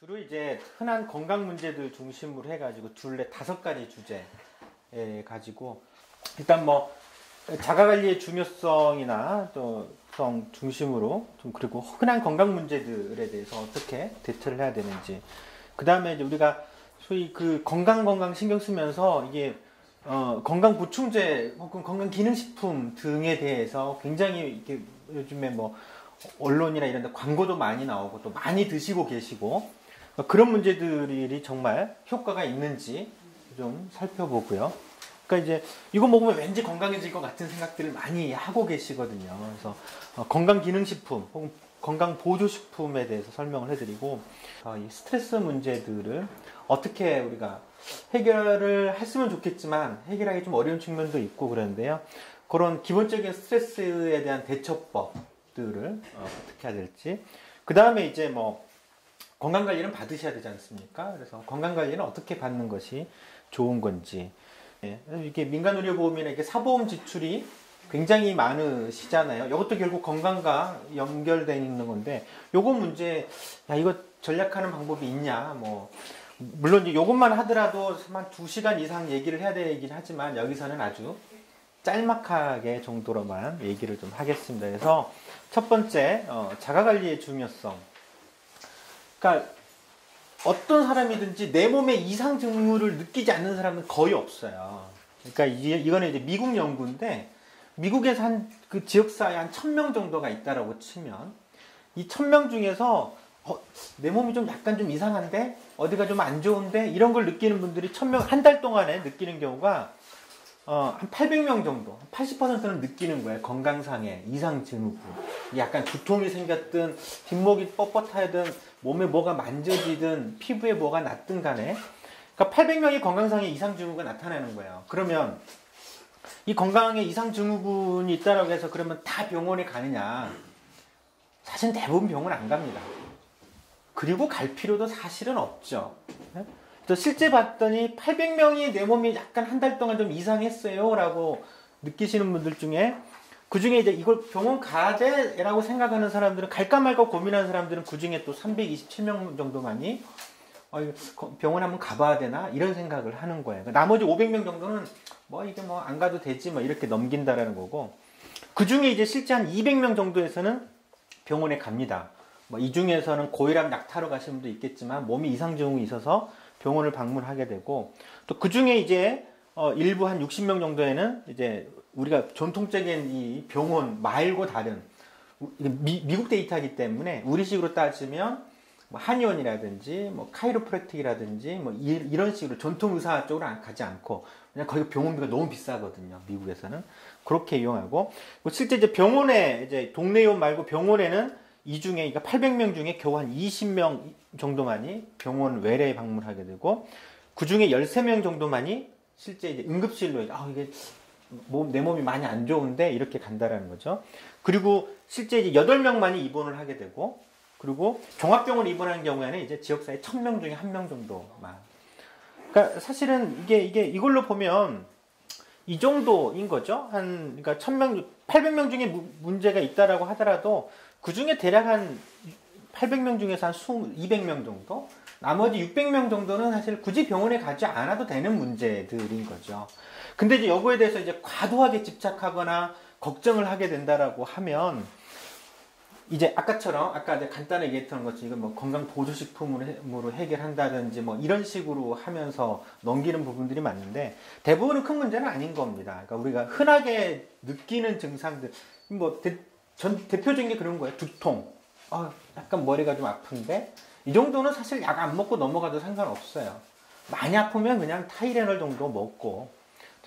주로 이제 흔한 건강 문제들 중심으로 해가지고 둘레 5가지 주제 가지고 일단 뭐 자가관리의 중요성이나 또 성 중심으로 좀 그리고 흔한 건강 문제들에 대해서 어떻게 대처를 해야 되는지 그 다음에 이제 우리가 소위 그 건강 신경 쓰면서 이게 건강 보충제 혹은 건강 기능식품 등에 대해서 굉장히 이렇게 요즘에 뭐 언론이나 이런 데 광고도 많이 나오고 또 많이 드시고 계시고 그런 문제들이 정말 효과가 있는지 좀 살펴보고요. 그러니까 이제 이거 먹으면 왠지 건강해질 것 같은 생각들을 많이 하고 계시거든요. 그래서 건강기능식품 혹은 건강보조식품에 대해서 설명을 해드리고 이 스트레스 문제들을 어떻게 우리가 해결을 했으면 좋겠지만 해결하기 좀 어려운 측면도 있고 그러는데요. 그런 기본적인 스트레스에 대한 대처법들을 어떻게 해야 될지 그 다음에 이제 뭐 건강관리는 받으셔야 되지 않습니까? 그래서 건강관리는 어떻게 받는 것이 좋은 건지. 예, 이게 민간의료보험이나 이게 사보험 지출이 굉장히 많으시잖아요. 이것도 결국 건강과 연결되어 있는 건데, 요거 문제, 야, 이거 전략하는 방법이 있냐, 뭐. 물론 이것만 하더라도 한 2시간 이상 얘기를 해야 되긴 하지만, 여기서는 아주 짤막하게 정도로만 얘기를 좀 하겠습니다. 그래서 첫 번째, 자가관리의 중요성. 그러니까 어떤 사람이든지 내 몸에 이상 징후를 느끼지 않는 사람은 거의 없어요. 그러니까 이거는 이제 미국 연구인데 미국에서 한 그 지역사회에 한 1000명 정도가 있다라고 치면 이 1000명 중에서 내 몸이 좀 약간 좀 이상한데 어디가 좀 안 좋은데 이런 걸 느끼는 분들이 1000명 한 달 동안에 느끼는 경우가 한 800명 정도, 80%는 느끼는 거예요. 건강상의 이상 징후. 약간 두통이 생겼든, 뒷목이 뻣뻣하든, 몸에 뭐가 만져지든, 피부에 뭐가 났든 간에. 그러니까 800명의 건강상의 이상 징후가 나타나는 거예요. 그러면 이 건강에 이상 증후군이 있다라고 해서 그러면 다 병원에 가느냐? 사실 대부분 병원 안 갑니다. 그리고 갈 필요도 사실은 없죠. 실제 봤더니 800명이 내 몸이 약간 한 달 동안 좀 이상했어요 라고 느끼시는 분들 중에 그 중에 이제 이걸 병원 가야 돼 라고 생각하는 사람들은 갈까 말까 고민하는 사람들은 그 중에 또 327명 정도만이 병원 한번 가봐야 되나 이런 생각을 하는 거예요. 나머지 500명 정도는 뭐 이게 뭐 안 가도 되지 뭐 이렇게 넘긴다라는 거고 그 중에 이제 실제 한 200명 정도에서는 병원에 갑니다. 뭐 이 중에서는 고혈압 약 타러 가시는 분도 있겠지만 몸이 이상 증후가 있어서 병원을 방문하게 되고 또 그 중에 이제 일부 한 60명 정도에는 이제 우리가 전통적인 이 병원 말고 다른 미국 데이터이기 때문에 우리식으로 따지면 뭐 한의원이라든지 뭐 카이로프랙틱이라든지 뭐 이런 식으로 전통 의사 쪽으로 가지 않고 그냥 거기 병원비가 너무 비싸거든요. 미국에서는 그렇게 이용하고 실제 이제 병원에 이제 동네의원 말고 병원에는 이 중에 그러니까 800명 중에 겨우 한 20명 정도만이 병원 외래에 방문하게 되고 그 중에 13명 정도만이 실제 이제 응급실로 이게 내 몸이 많이 안 좋은데 이렇게 간다라는 거죠. 그리고 실제 이제 8명만이 입원을 하게 되고 그리고 종합병원 입원하는 경우에는 이제 지역사회 1000명 중에 1명 정도만. 그러니까 사실은 이게 이걸로 보면 이 정도인 거죠. 그러니까 800명 중에 문제가 있다라고 하더라도 그 중에 대략 한 800명 중에서 한 200명 정도? 나머지 600명 정도는 사실 굳이 병원에 가지 않아도 되는 문제들인 거죠. 근데 이제 여거에 대해서 이제 과도하게 집착하거나 걱정을 하게 된다라고 하면 이제 아까처럼 아까 이제 간단하게 얘기했던 것처럼 이건 뭐 건강 보조식품으로 해결한다든지 뭐 이런 식으로 하면서 넘기는 부분들이 많은데 대부분은 큰 문제는 아닌 겁니다. 그러니까 우리가 흔하게 느끼는 증상들 뭐 대표적인 게 그런 거예요. 두통. 약간 머리가 좀 아픈데 이 정도는 사실 약 안 먹고 넘어가도 상관없어요. 많이 아프면 그냥 타이레놀 정도 먹고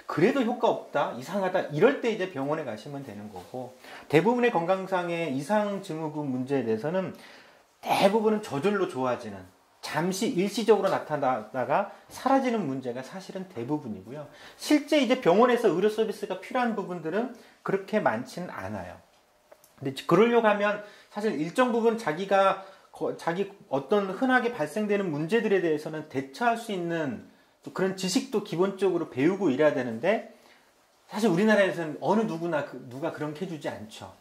그래도 효과 없다, 이상하다 이럴 때 이제 병원에 가시면 되는 거고 대부분의 건강상의 이상 증후군 문제에 대해서는 대부분은 저절로 좋아지는 잠시 일시적으로 나타나다가 사라지는 문제가 사실은 대부분이고요. 실제 이제 병원에서 의료 서비스가 필요한 부분들은 그렇게 많지는 않아요. 근데 그러려고 하면 사실 일정 부분 자기 어떤 흔하게 발생되는 문제들에 대해서는 대처할 수 있는 또 그런 지식도 기본적으로 배우고 이래야 되는데 사실 우리나라에서는 어느 누가 그런 게 해주지 않죠.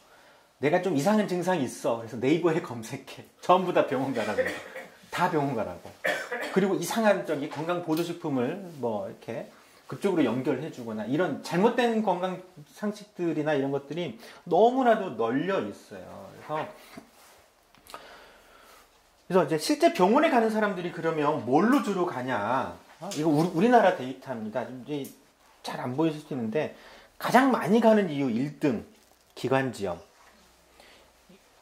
내가 좀 이상한 증상이 있어. 그래서 네이버에 검색해. 전부 다 병원 가라고. 다 병원 가라고. 그리고 이상한 건강 보조식품을 뭐 이렇게 그쪽으로 연결해 주거나 이런 잘못된 건강 상식들이나 이런 것들이 너무나도 널려 있어요. 그래서 이제 실제 병원에 가는 사람들이 그러면 뭘로 주로 가냐? 이거 우리나라 데이터입니다. 이제 잘 안 보이실 수 있는데 가장 많이 가는 이유 1등 기관지염.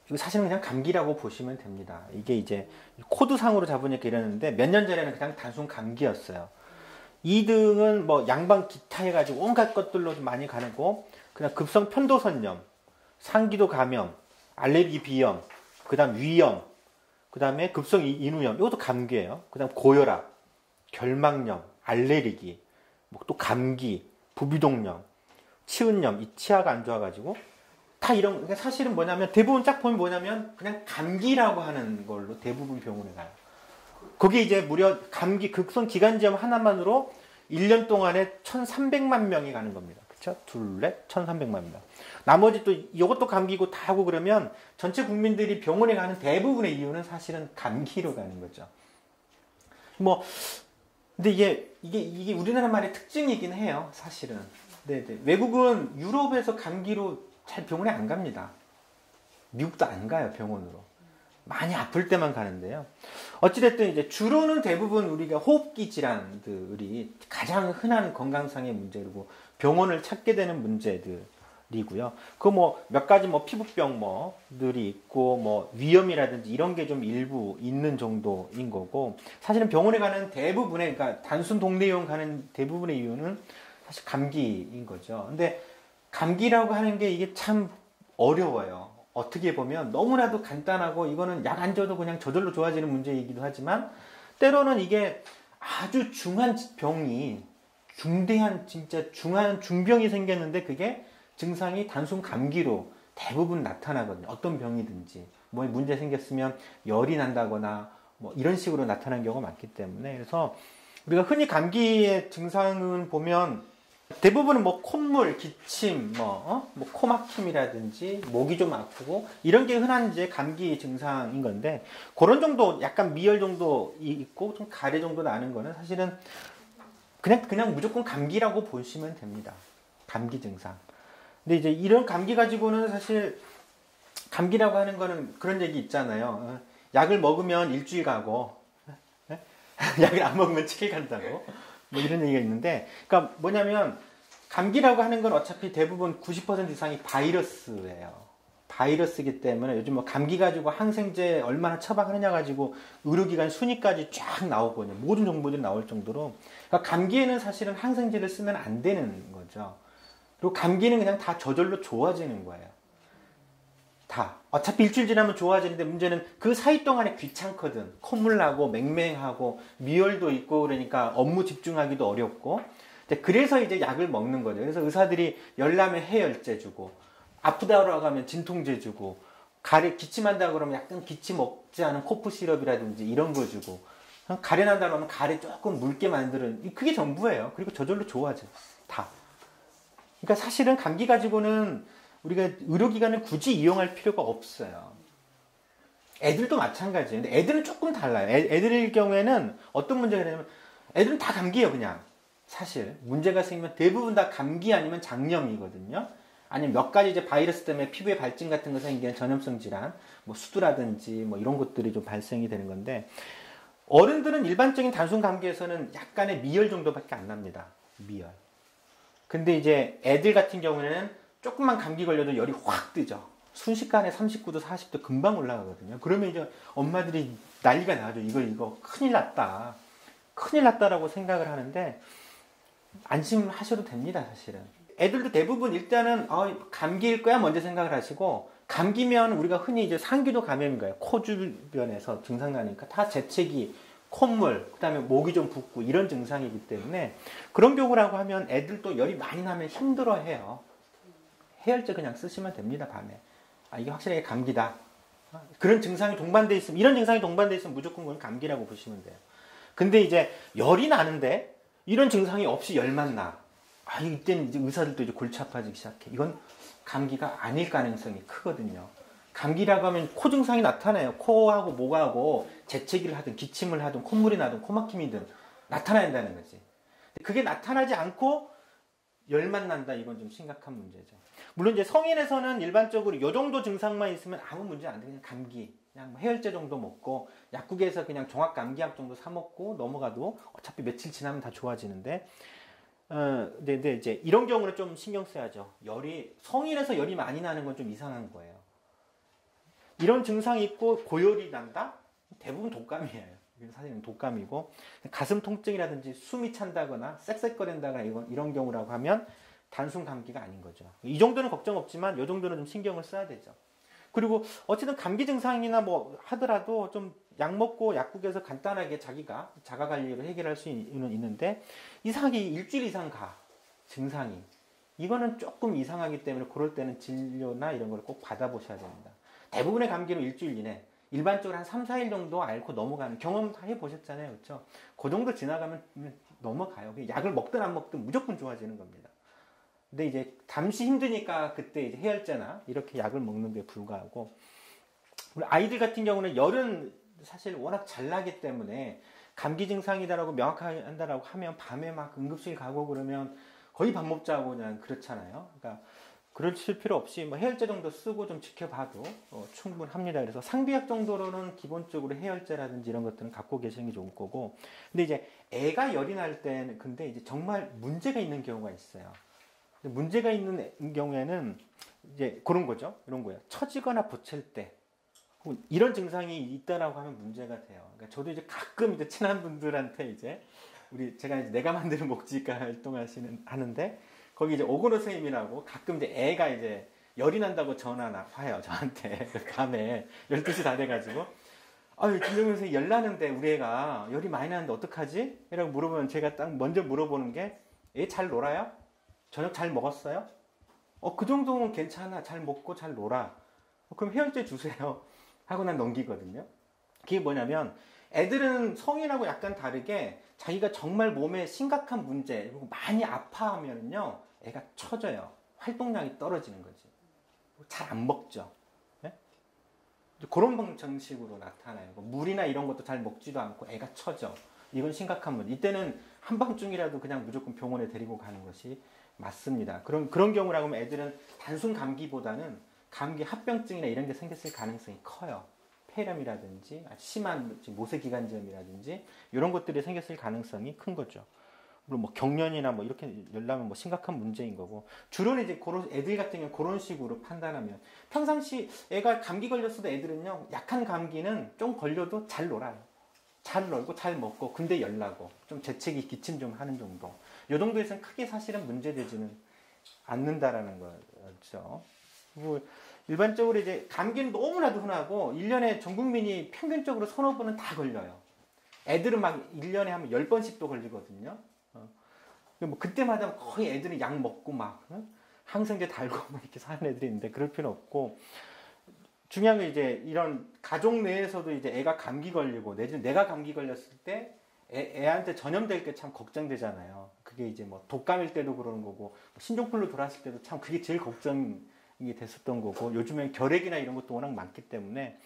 이거 사실은 그냥 감기라고 보시면 됩니다. 이게 이제 코드상으로 잡으니까 이러는데 몇 년 전에는 그냥 단순 감기였어요. 2등은 뭐 양방 기타 해가지고 온갖 것들로 좀 많이 가고, 그냥 급성 편도선염, 상기도 감염, 알레르기 비염, 그 다음 위염, 그 다음에 급성 인후염, 이것도 감기예요. 그 다음 고혈압, 결막염, 알레르기, 뭐 또 감기, 부비동염, 치은염, 이 치아가 안 좋아가지고 다 이런, 그러니까 사실은 뭐냐면 대부분 딱 보면 뭐냐면 그냥 감기라고 하는 걸로 대부분 병원에 가요. 거기 이제 무려 감기 극성 기관지염 하나만으로 1년 동안에 1,300만 명이 가는 겁니다. 그쵸? 둘레 1,300만 명. 나머지 또 이것도 감기고 다 하고 그러면 전체 국민들이 병원에 가는 대부분의 이유는 사실은 감기로 가는 거죠. 뭐 근데 이게 우리나라만의 특징이긴 해요, 사실은. 네네. 외국은 유럽에서 감기로 잘 병원에 안 갑니다. 미국도 안 가요, 병원으로. 많이 아플 때만 가는데요. 어찌됐든 이제 주로는 대부분 우리가 호흡기 질환들이 가장 흔한 건강상의 문제고 병원을 찾게 되는 문제들이고요. 그 뭐 몇 가지 뭐 피부병 뭐들이 있고 뭐 위염이라든지 이런 게 좀 일부 있는 정도인 거고, 사실은 병원에 가는 대부분의, 그러니까 단순 동네의원 가는 대부분의 이유는 사실 감기인 거죠. 근데 감기라고 하는 게 이게 참 어려워요. 어떻게 보면 너무나도 간단하고 이거는 약 안 줘도 그냥 저절로 좋아지는 문제이기도 하지만, 때로는 이게 아주 중한 병이, 중대한 진짜 중병이 생겼는데 그게 증상이 단순 감기로 대부분 나타나거든요. 어떤 병이든지 뭐 문제 생겼으면 열이 난다거나 뭐 이런 식으로 나타나는 경우가 많기 때문에, 그래서 우리가 흔히 감기의 증상은 보면 대부분은 뭐 콧물, 기침, 뭐 코막힘이라든지 목이 좀 아프고 이런 게 흔한 이제 감기 증상인 건데, 그런 정도 약간 미열 정도 있고 좀 가래 정도 나는 거는 사실은 그냥 무조건 감기라고 보시면 됩니다. 감기 증상. 근데 이제 이런 감기 가지고는 사실 감기라고 하는 거는 그런 얘기 있잖아요. 약을 먹으면 일주일 가고 약을 안 먹으면 7일 간다고. 뭐 이런 얘기가 있는데, 그러니까 뭐냐면 감기라고 하는 건 어차피 대부분 90% 이상이 바이러스예요. 바이러스이기 때문에 요즘 뭐 감기 가지고 항생제 얼마나 처방하느냐 가지고 의료기관 순위까지 쫙 나오거든요. 모든 정보들이 나올 정도로. 그러니까 감기에는 사실은 항생제를 쓰면 안 되는 거죠. 그리고 감기는 그냥 다 저절로 좋아지는 거예요. 다. 어차피 일주일 지나면 좋아지는데 문제는 그 사이 동안에 귀찮거든. 콧물 나고 맹맹하고 미열도 있고 그러니까 업무 집중하기도 어렵고. 그래서 이제 약을 먹는 거죠. 그래서 의사들이 열나면 해열제 주고, 아프다고 하면 진통제 주고, 가래 기침한다 그러면 약간 기침 없지 않은 코프 시럽이라든지 이런 거 주고, 가래 난다고 하면 가래 조금 묽게 만드는, 그게 전부예요. 그리고 저절로 좋아져. 다. 그러니까 사실은 감기 가지고는 우리가 의료기관을 굳이 이용할 필요가 없어요. 애들도 마찬가지예요. 근데 애들은 조금 달라요. 애들일 경우에는 어떤 문제가 되냐면 애들은 다 감기예요, 그냥. 사실 문제가 생기면 대부분 다 감기 아니면 장염이거든요. 아니면 몇 가지 이제 바이러스 때문에 피부에 발진 같은 거 생기는 전염성 질환, 뭐 수두라든지 뭐 이런 것들이 좀 발생이 되는 건데, 어른들은 일반적인 단순 감기에서는 약간의 미열 정도밖에 안 납니다. 미열. 근데 이제 애들 같은 경우에는 조금만 감기 걸려도 열이 확 뜨죠. 순식간에 39도, 40도 금방 올라가거든요. 그러면 이제 엄마들이 난리가 나죠. 이거 큰일 났다. 큰일 났다라고 생각을 하는데, 안심하셔도 됩니다, 사실은. 애들도 대부분 일단은 감기일 거야 먼저 생각을 하시고, 감기면 우리가 흔히 이제 상기도 감염인 거예요. 코 주변에서 증상 나니까 다 재채기, 콧물, 그 다음에 목이 좀 붓고 이런 증상이기 때문에, 그런 경우라고 하면 애들도 열이 많이 나면 힘들어 해요. 해열제 그냥 쓰시면 됩니다, 밤에. 이게 확실하게 감기다. 그런 증상이 동반돼 있으면, 이런 증상이 동반돼 있으면 무조건 그건 감기라고 보시면 돼요. 근데 이제 열이 나는데 이런 증상이 없이 열만 나. 이때는 이제 의사들도 이제 골치 아파지기 시작해. 이건 감기가 아닐 가능성이 크거든요. 감기라고 하면 코 증상이 나타나요. 코하고 목하고 재채기를 하든 기침을 하든 콧물이 나든 코막힘이든 나타나야 된다는 거지. 그게 나타나지 않고 열만 난다. 이건 좀 심각한 문제죠. 물론 이제 성인에서는 일반적으로 이 정도 증상만 있으면 아무 문제 안 돼. 그냥 감기. 그냥 뭐 해열제 정도 먹고 약국에서 그냥 종합감기약 정도 사 먹고 넘어가도 어차피 며칠 지나면 다 좋아지는데 근데 이제 이런 경우는 좀 신경 써야죠. 성인에서 열이 많이 나는 건 좀 이상한 거예요. 이런 증상이 있고 고열이 난다? 대부분 독감이에요. 사실은 독감이고 가슴 통증이라든지 숨이 찬다거나 쌕쌕거린다거나 이런 경우라고 하면 단순 감기가 아닌 거죠. 이 정도는 걱정 없지만 이 정도는 좀 신경을 써야 되죠. 그리고 어쨌든 감기 증상이나 뭐 하더라도 좀 약 먹고 약국에서 간단하게 자기가 자가 관리로 해결할 수 있는데 이상하게 일주일 이상 증상이 이거는 조금 이상하기 때문에 그럴 때는 진료나 이런 걸 꼭 받아보셔야 됩니다. 대부분의 감기는 일주일 이내 일반적으로 한 3, 4일 정도 앓고 넘어가는 경험 다 해보셨잖아요. 그렇죠? 그 정도 지나가면 넘어가요. 약을 먹든 안 먹든 무조건 좋아지는 겁니다. 근데 이제 잠시 힘드니까 그때 이제 해열제나 이렇게 약을 먹는 데 불과하고 아이들 같은 경우는 열은 사실 워낙 잘 나기 때문에 감기 증상이다라고 명확하게 한다라고 하면 밤에 막 응급실 가고 그러면 거의 밥 못 자고 그냥 그렇잖아요. 그러니까 그러실 필요 없이 뭐 해열제 정도 쓰고 좀 지켜봐도 충분합니다. 그래서 상비약 정도로는 기본적으로 해열제라든지 이런 것들은 갖고 계시는 게 좋을 거고. 근데 이제 애가 열이 날 때는 근데 이제 정말 문제가 있는 경우가 있어요. 문제가 있는 경우에는 이제 그런 거죠. 이런 거예요. 처지거나 보챌 때 이런 증상이 있다라고 하면 문제가 돼요. 그러니까 저도 이제 가끔 이제 친한 분들한테 이제 제가 이제 내가 만드는 목지가 하는데 거기 이제 오건호 선생님이라고 가끔 이제 애가 이제 열이 난다고 전화 와요 저한테 밤에 12시 다 돼가지고 김정민 선생님 열 나는데 우리 애가 열이 많이 나는데 어떡하지? 이라고 물어보면 제가 딱 먼저 물어보는 게 애 잘 놀아요? 저녁 잘 먹었어요? 그 정도면 괜찮아. 잘 먹고 잘 놀아. 그럼 해열제 주세요. 하고 난 넘기거든요. 그게 뭐냐면 애들은 성인하고 약간 다르게 자기가 정말 몸에 심각한 문제 그리고 많이 아파하면요 애가 처져요. 활동량이 떨어지는 거지. 잘 안 먹죠. 네? 그런 방식으로 나타나요. 물이나 이런 것도 잘 먹지도 않고 애가 처져. 이건 심각한 문제. 이때는 한밤중이라도 그냥 무조건 병원에 데리고 가는 것이 맞습니다. 그런 경우라고 하면 애들은 단순 감기보다는 감기 합병증이나 이런 게 생겼을 가능성이 커요. 폐렴이라든지 심한 모세기관지염이라든지 이런 것들이 생겼을 가능성이 큰 거죠. 물론 뭐 경련이나 뭐 이렇게 열나면 뭐 심각한 문제인 거고 주로는 이제 그런 애들 같은 경우는 그런 식으로 판단하면 평상시 애가 감기 걸렸어도 애들은요 약한 감기는 좀 걸려도 잘 놀아요. 잘 놀고 잘 먹고 근데 열나고 좀 재채기 기침 좀 하는 정도 이 정도에서는 크게 사실은 문제되지는 않는다라는 거죠. 뭐 일반적으로 이제 감기는 너무나도 흔하고 1년에 전 국민이 평균적으로 서너 번은 다 걸려요. 애들은 막 1년에 하면 10번씩도 걸리거든요. 뭐 그때마다 거의 애들은 약 먹고 막 항생제 달고 막 이렇게 사는 애들이 있는데 그럴 필요 없고 중요한 게 이제 이런 가족 내에서도 이제 애가 감기 걸리고 내가 감기 걸렸을 때 애한테 전염될 게 참 걱정되잖아요. 그게 이제 뭐 독감일 때도 그러는 거고 신종플루 돌았을 때도 참 그게 제일 걱정이 됐었던 거고 요즘엔 결핵이나 이런 것도 워낙 많기 때문에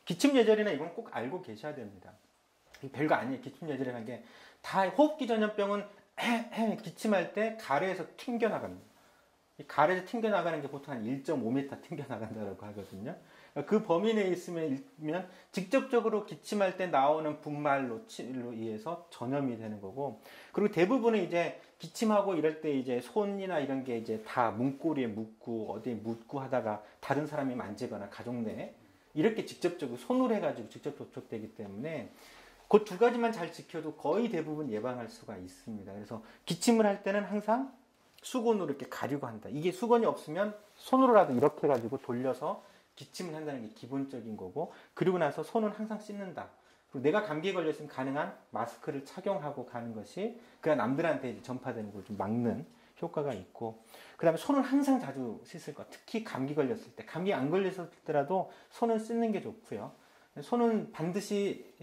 기침 예절이나 이건 꼭 알고 계셔야 됩니다. 별거 아니에요. 기침 예절이라는 게 다 호흡기 전염병은 기침할 때 가래에서 튕겨나갑니다. 이 가래에서 튕겨나가는 게 보통 한 1.5m 튕겨나간다고 하거든요. 그 범위 내에 있으면 직접적으로 기침할 때 나오는 분말로 의해서 전염이 되는 거고, 그리고 대부분은 이제 기침하고 이럴 때 이제 손이나 이런 게 이제 다 문고리에 묻고 어디에 묻고 하다가 다른 사람이 만지거나 가족 내에 이렇게 직접적으로 손으로 해가지고 직접 접촉되기 때문에 그 두 가지만 잘 지켜도 거의 대부분 예방할 수가 있습니다. 그래서 기침을 할 때는 항상 수건으로 이렇게 가리고 한다. 이게 수건이 없으면 손으로라도 이렇게 해가지고 돌려서 기침을 한다는 게 기본적인 거고, 그리고 나서 손은 항상 씻는다. 그리고 내가 감기에 걸렸으면 가능한 마스크를 착용하고 가는 것이 그냥 남들한테 전파되는 걸 좀 막는 효과가 있고, 그 다음에 손은 항상 자주 씻을 것. 특히 감기 걸렸을 때, 감기 안 걸렸을 때라도 손은 씻는 게 좋고요. 손은 반드시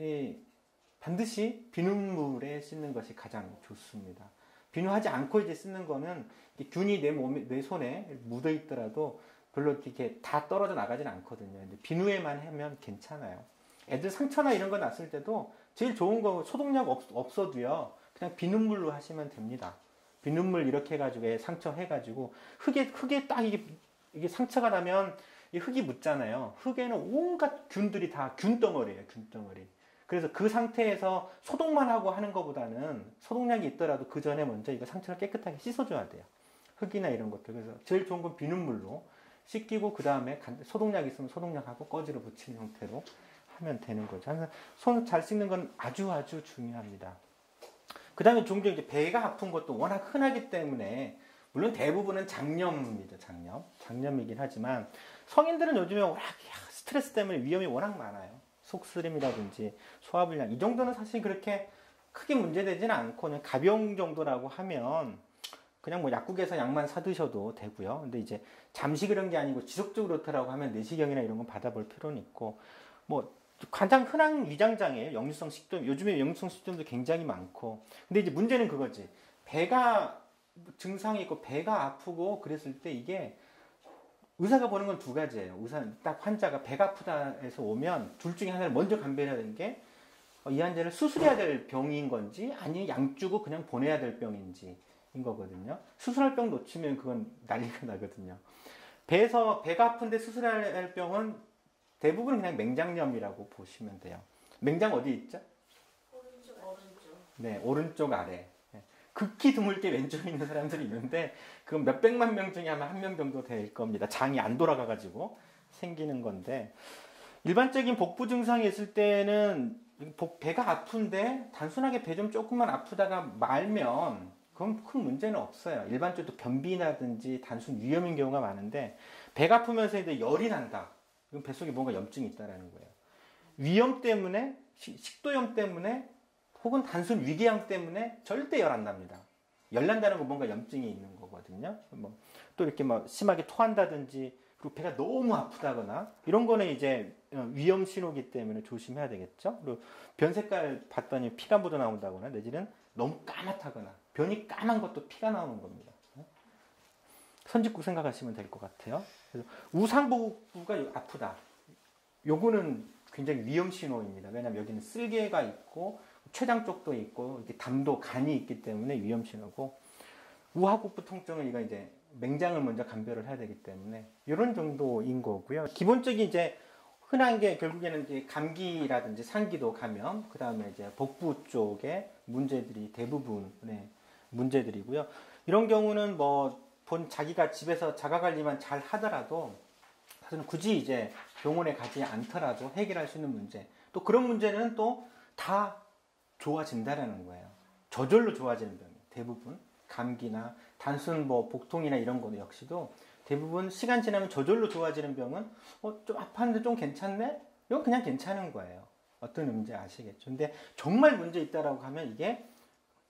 비눗물에 씻는 것이 가장 좋습니다. 비누하지 않고 이제 씻는 거는 균이 내 손에 묻어 있더라도 별로 이렇게 다 떨어져 나가진 않거든요. 근데 비누에만 하면 괜찮아요. 애들 상처나 이런 거 났을 때도 제일 좋은 거 소독약 없어도요. 그냥 비눗물로 하시면 됩니다. 비눗물 이렇게 해가지고 상처 해가지고 흙에 딱 이게 상처가 나면 이 흙이 묻잖아요. 흙에는 온갖 균들이 다 균덩어리예요. 균덩어리. 그래서 그 상태에서 소독만 하고 하는 것보다는 소독약이 있더라도 그 전에 먼저 이거 상처를 깨끗하게 씻어줘야 돼요. 흙이나 이런 것들. 그래서 제일 좋은 건 비눗물로 씻기고 그 다음에 소독약 있으면 소독약하고 꺼지로 붙이는 형태로 하면 되는 거죠. 항상 손 잘 씻는 건 아주 중요합니다. 그 다음에 종종 이제 배가 아픈 것도 워낙 흔하기 때문에 물론 대부분은 장염입니다. 장염이긴 하지만 성인들은 요즘에 워낙 스트레스 때문에 위험이 워낙 많아요. 속쓰림이라든지 소화불량 이 정도는 사실 그렇게 크게 문제되지는 않고 그냥 가벼운 정도라고 하면 그냥 뭐 약국에서 약만 사드셔도 되고요. 근데 이제 잠시 그런 게 아니고 지속적으로 그렇다라고 하면 내시경이나 이런 건 받아볼 필요는 있고 뭐 가장 흔한 위장장애예요. 역류성 식도염. 요즘에 역류성 식도염도 굉장히 많고. 근데 이제 문제는 그거지. 배가 증상이 있고 배가 아프고 그랬을 때 이게 의사가 보는 건 두 가지예요. 딱 환자가 배가 아프다 해서 오면 둘 중에 하나를 먼저 감별해야 되는 게 이 환자를 수술해야 될 병인 건지 아니면 약 주고 그냥 보내야 될 병인지 인 거거든요. 수술할 병 놓치면 그건 난리가 나거든요. 배가 아픈데 수술할 병은 대부분 그냥 맹장염이라고 보시면 돼요. 맹장 어디 있죠? 오른쪽. 네, 오른쪽 아래. 극히 드물게 왼쪽에 있는 사람들이 있는데 그건 몇백만 명 중에 아마 한 명 정도 될 겁니다. 장이 안 돌아가가지고 생기는 건데 일반적인 복부 증상이 있을 때는 배가 아픈데 단순하게 배 좀 조금만 아프다가 말면 그건 큰 문제는 없어요. 일반적으로 변비라든지 단순 위염인 경우가 많은데 배가 아프면서 이제 열이 난다. 그럼 뱃속에 뭔가 염증이 있다라는 거예요. 위염 때문에 식도염 때문에 혹은 단순 위궤양 때문에 절대 열 안 납니다. 열 난다는 건 뭔가 염증이 있는 거거든요. 또 이렇게 심하게 토한다든지 그리고 배가 너무 아프다거나 이런 거는 이제 위험 신호기 때문에 조심해야 되겠죠. 그리고 변 색깔 봤더니 피가 묻어 나온다거나 내지는 너무 까맣다거나 변이 까만 것도 피가 나오는 겁니다. 선짓국 생각하시면 될 것 같아요. 그래서 우상복부가 아프다. 요거는 굉장히 위험 신호입니다. 왜냐하면 여기는 쓸개가 있고 췌장 쪽도 있고 이렇게 담도 간이 있기 때문에 위험 신호고 우하복부 통증은 이거 이제 맹장을 먼저 감별을 해야 되기 때문에 이런 정도인 거고요. 기본적인 이제 흔한 게 결국에는 이제 감기라든지 상기도 감염, 그 다음에 이제 복부 쪽에 문제들이 대부분의 문제들이고요. 이런 경우는 자기가 집에서 자가관리만 잘 하더라도 사실은 굳이 이제 병원에 가지 않더라도 해결할 수 있는 문제. 또 그런 문제는 또 다 좋아진다라는 거예요. 저절로 좋아지는 병이에요. 대부분 감기나 단순 복통이나 이런 거 역시도 대부분 시간 지나면 저절로 좋아지는 병은 좀 아팠는데 좀 괜찮네? 이건 그냥 괜찮은 거예요. 어떤 문제 아시겠죠? 근데 정말 문제 있다라고 하면 이게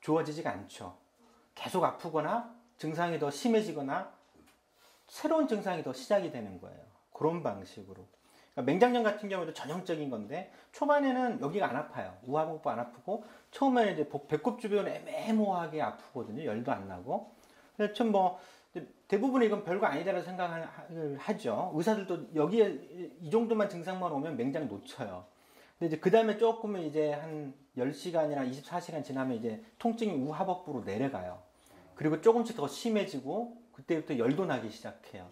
좋아지지가 않죠. 계속 아프거나 증상이 더 심해지거나 새로운 증상이 더 시작이 되는 거예요. 그런 방식으로. 그러니까 맹장염 같은 경우도 전형적인 건데 초반에는 여기가 안 아파요. 우하복부 안 아프고 처음에는 이제 배꼽 주변 애매모호하게 아프거든요. 열도 안 나고. 그래서 좀 대부분 이건 별거 아니다라고 생각을 하죠. 의사들도 여기에 이 정도만 증상만 오면 맹장 놓쳐요. 근데 이제 그 다음에 조금은 이제 한 10시간이나 24시간 지나면 이제 통증이 우하복부로 내려가요. 그리고 조금씩 더 심해지고 그때부터 열도 나기 시작해요.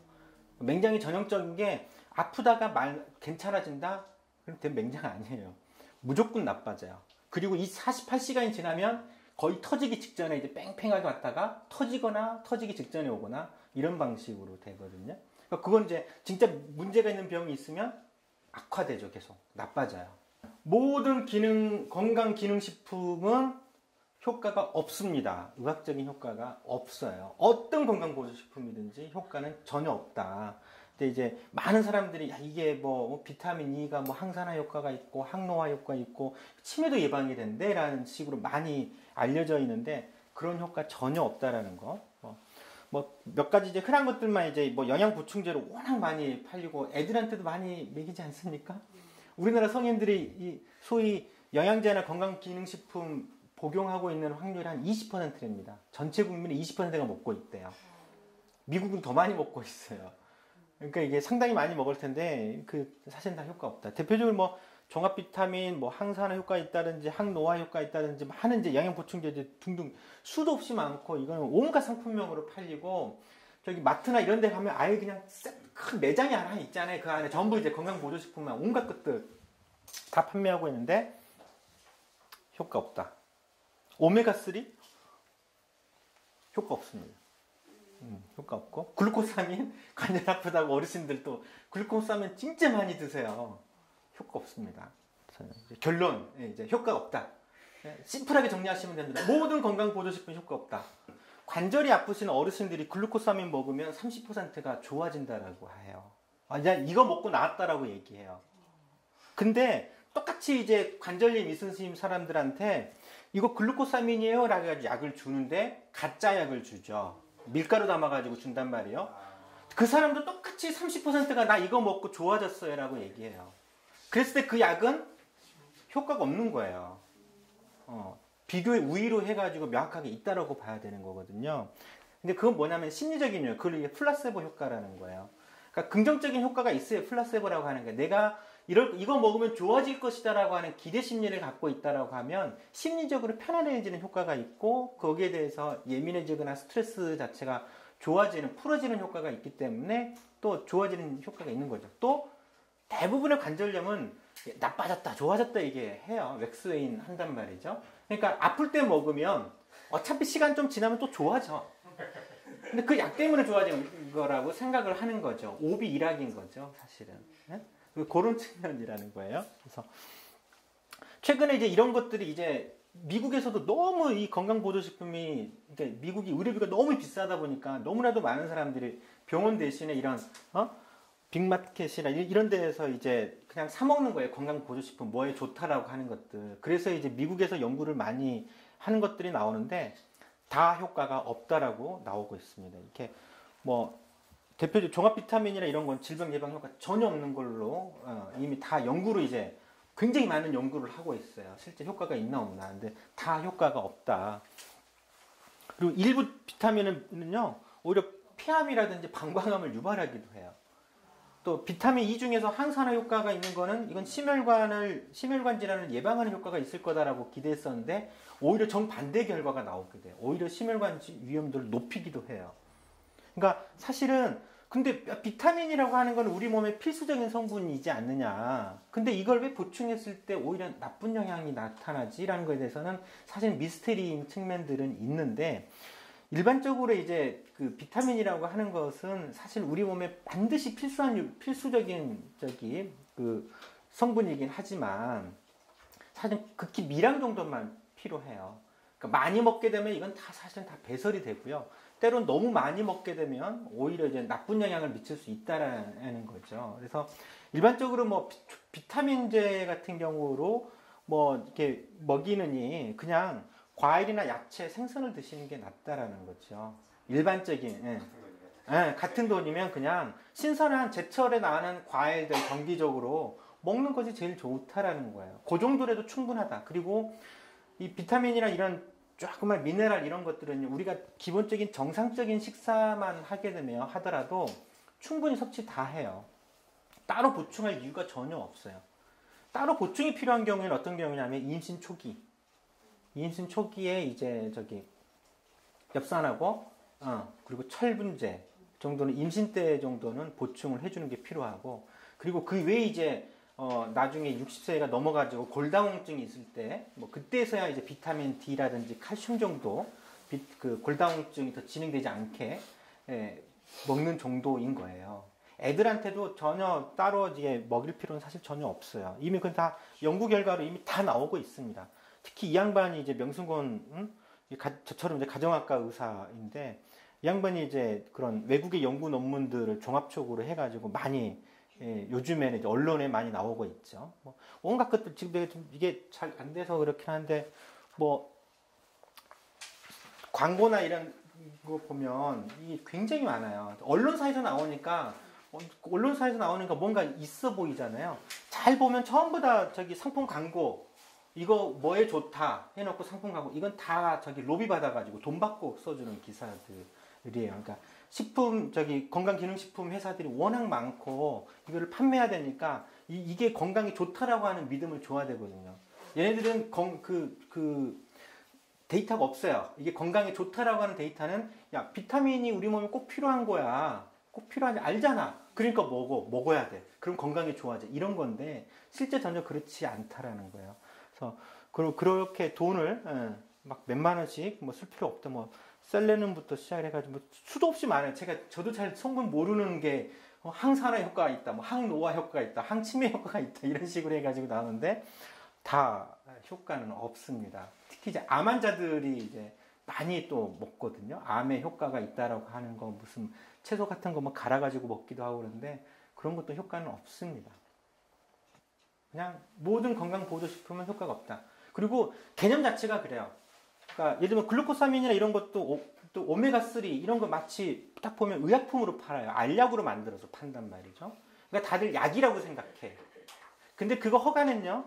맹장이 전형적인 게 아프다가 괜찮아진다? 그럼 맹장 아니에요. 무조건 나빠져요. 그리고 이 48시간이 지나면 거의 터지기 직전에 이제 뺑뺑하게 왔다가 터지거나 터지기 직전에 오거나 이런 방식으로 되거든요. 그러니까 그건 이제 진짜 문제가 있는 병이 있으면 악화되죠. 계속 나빠져요. 모든 건강기능식품은 효과가 없습니다. 의학적인 효과가 없어요. 어떤 건강보조식품이든지 효과는 전혀 없다. 근데 이제 많은 사람들이 이게 비타민 E가 항산화 효과가 있고 항노화 효과 있고 치매도 예방이 된대라는 식으로 많이 알려져 있는데 그런 효과 전혀 없다라는 거. 몇 가지 이제 흔한 것들만 이제 영양 보충제로 워낙 많이 팔리고 애들한테도 많이 먹이지 않습니까? 우리나라 성인들이 이 소위 영양제나 건강기능식품 복용하고 있는 확률이 한 20%입니다. 전체 국민의 20%가 먹고 있대요. 미국은 더 많이 먹고 있어요. 그러니까 이게 상당히 많이 먹을 텐데 그 사실 다 효과 없다. 대표적으로 뭐 종합 비타민, 뭐 항산화 효과 있다든지 항노화 효과 있다든지 뭐 하는 이제 양형 보충제 등등 수도 없이 많고 이거는 온갖 상품명으로 팔리고 저기 마트나 이런 데 가면 아예 그냥 큰 매장이 하나 있잖아요. 그 안에 전부 이제 건강 보조식품만 온갖 것들 다 판매하고 있는데 효과 없다. 오메가3 효과 없습니다. 효과 없고 글루코사민 관절 아프다고 어르신들도 글루코사민 진짜 많이 드세요. 효과 없습니다. 결론 이제 효과 없다. 심플하게 정리하시면 됩니다. 모든 건강 보조식품 효과 없다. 관절이 아프신 어르신들이 글루코사민 먹으면 30%가 좋아진다라고 해요. 이제 이거 먹고 나았다라고 얘기해요. 근데 똑같이 이제 관절염 있으신 사람들한테 이거 글루코사민이에요 라고 해가지고 약을 주는데 가짜 약을 주죠. 밀가루 담아가지고 준단 말이에요. 그 사람도 똑같이 30%가 나 이거 먹고 좋아졌어요 라고 얘기해요. 그랬을 때 그 약은 효과가 없는 거예요. 비교의 우위로 해가지고 명확하게 있다라고 봐야 되는 거거든요. 근데 그건 뭐냐면 심리적인 요인, 그걸 이게 플라세보 효과라는 거예요. 그러니까 긍정적인 효과가 있어요. 플라세보라고 하는 게 내가 이거 먹으면 좋아질 것이다라고 하는 기대 심리를 갖고 있다라고 하면 심리적으로 편안해지는 효과가 있고 거기에 대해서 예민해지거나 스트레스 자체가 좋아지는, 풀어지는 효과가 있기 때문에 또 좋아지는 효과가 있는 거죠. 또 대부분의 관절염은 나빠졌다, 좋아졌다 이게 해요. 웩스웨인 한단 말이죠. 그러니까 아플 때 먹으면 어차피 시간 좀 지나면 또 좋아져. 근데 그 약 때문에 좋아지는 거라고 생각을 하는 거죠. 오비 일학인 거죠, 사실은. 네? 그런 측면이라는 거예요. 그래서 최근에 이제 이런 것들이 이제 미국에서도 너무 이 건강보조식품이, 그러니까 미국이 의료비가 너무 비싸다 보니까 너무나도 많은 사람들이 병원 대신에 이런 빅마켓이나 이런 데에서 이제 그냥 사 먹는 거예요. 건강보조식품 뭐에 좋다라고 하는 것들. 그래서 이제 미국에서 연구를 많이 하는 것들이 나오는데 다 효과가 없다라고 나오고 있습니다. 이렇게 뭐 대표적 종합 비타민이나 이런 건 질병 예방 효과 전혀 없는 걸로 이미 다 연구로 이제 굉장히 많은 연구를 하고 있어요. 실제 효과가 있나 없나. 근데 다 효과가 없다. 그리고 일부 비타민은요, 오히려 폐암이라든지 방광암을 유발하기도 해요. 또 비타민 E 중에서 항산화 효과가 있는 거는 이건 심혈관 질환을 예방하는 효과가 있을 거다라고 기대했었는데 오히려 정반대 결과가 나오게 돼요. 오히려 심혈관 위험도를 높이기도 해요. 그러니까 사실은 근데 비타민이라고 하는 건 우리 몸에 필수적인 성분이지 않느냐. 근데 이걸 왜 보충했을 때 오히려 나쁜 영향이 나타나지라는 거에 대해서는 사실 미스테리인 측면들은 있는데 일반적으로 이제 그 비타민이라고 하는 것은 사실 우리 몸에 반드시 필수적인 그 성분이긴 하지만 사실 극히 미량 정도만 필요해요. 그러니까 많이 먹게 되면 이건 다 사실은 다 배설이 되고요. 때론 너무 많이 먹게 되면 오히려 이제 나쁜 영향을 미칠 수 있다라는 거죠. 그래서 일반적으로 뭐 비타민제 같은 경우로 뭐 이렇게 먹이느니 그냥 과일이나 야채, 생선을 드시는 게 낫다라는 거죠. 일반적인 같은 돈이면 그냥 신선한 제철에 나는 과일들 정기적으로 먹는 것이 제일 좋다라는 거예요. 그 정도라도 충분하다. 그리고 이 비타민이나 이런 조그만 미네랄 이런 것들은 우리가 기본적인 정상적인 식사만 하게 되면 하더라도 충분히 섭취 다 해요. 따로 보충할 이유가 전혀 없어요. 따로 보충이 필요한 경우에는 어떤 경우냐면 임신 초기에 이제 엽산하고 그리고 철분제 정도는 임신 때 정도는 보충을 해주는 게 필요하고 그리고 그 외에 이제 나중에 60세가 넘어가지고 골다공증이 있을 때, 뭐, 그때서야 이제 비타민 D라든지 칼슘 정도, 그 골다공증이 더 진행되지 않게, 먹는 정도인 거예요. 애들한테도 전혀 따로 이제 먹일 필요는 사실 전혀 없어요. 이미 그건 다 연구 결과로 이미 다 나오고 있습니다. 특히 이 양반이 이제 명승곤, 저처럼 이제 가정학과 의사인데, 이 양반이 이제 그런 외국의 연구 논문들을 종합적으로 해가지고 많이 요즘에는 이제 언론에 많이 나오고 있죠. 뭐 온갖 것들 지금 내가 좀 이게 잘 안 돼서 그렇긴 한데 뭐 광고나 이런 거 보면 이게 굉장히 많아요. 언론사에서 나오니까 뭔가 있어 보이잖아요. 잘 보면 전부 다 상품 광고 이거 뭐에 좋다 해놓고 상품 광고 이건 다 로비 받아가지고 돈 받고 써주는 기사들. 그러니까 건강기능식품 회사들이 워낙 많고 이거를 판매해야 되니까 이게 건강에 좋다라고 하는 믿음을 줘야 되거든요. 얘네들은 데이터가 없어요. 이게 건강에 좋다라고 하는 데이터는 야, 비타민이 우리 몸에 꼭 필요한 거야. 꼭 필요한지 알잖아. 그러니까 먹어야 돼. 그럼 건강에 좋아져. 이런 건데 실제 전혀 그렇지 않다라는 거예요. 그래서 그렇게 돈을 막 몇만 원씩 뭐 쓸 필요 없다. 뭐 셀레늄부터 시작해가지고 뭐 수도 없이 많아요. 저도 잘 성분 모르는 게 항산화 효과가 있다, 뭐 항노화 효과가 있다, 항치매 효과가 있다 이런 식으로 해가지고 나오는데 다 효과는 없습니다. 특히 이제 암 환자들이 이제 많이 또 먹거든요. 암에 효과가 있다라고 하는 거 무슨 채소 같은 거 뭐 갈아가지고 먹기도 하고 그러는데 그런 것도 효과는 없습니다. 그냥 모든 건강 보조식품은 효과가 없다. 그리고 개념 자체가 그래요. 그러니까 예를 들면 글루코사민이나 이런 것도 또 오메가3 이런 거 마치 딱 보면 의약품으로 팔아요. 알약으로 만들어서 판단 말이죠. 그러니까 다들 약이라고 생각해. 근데 그거 허가는요.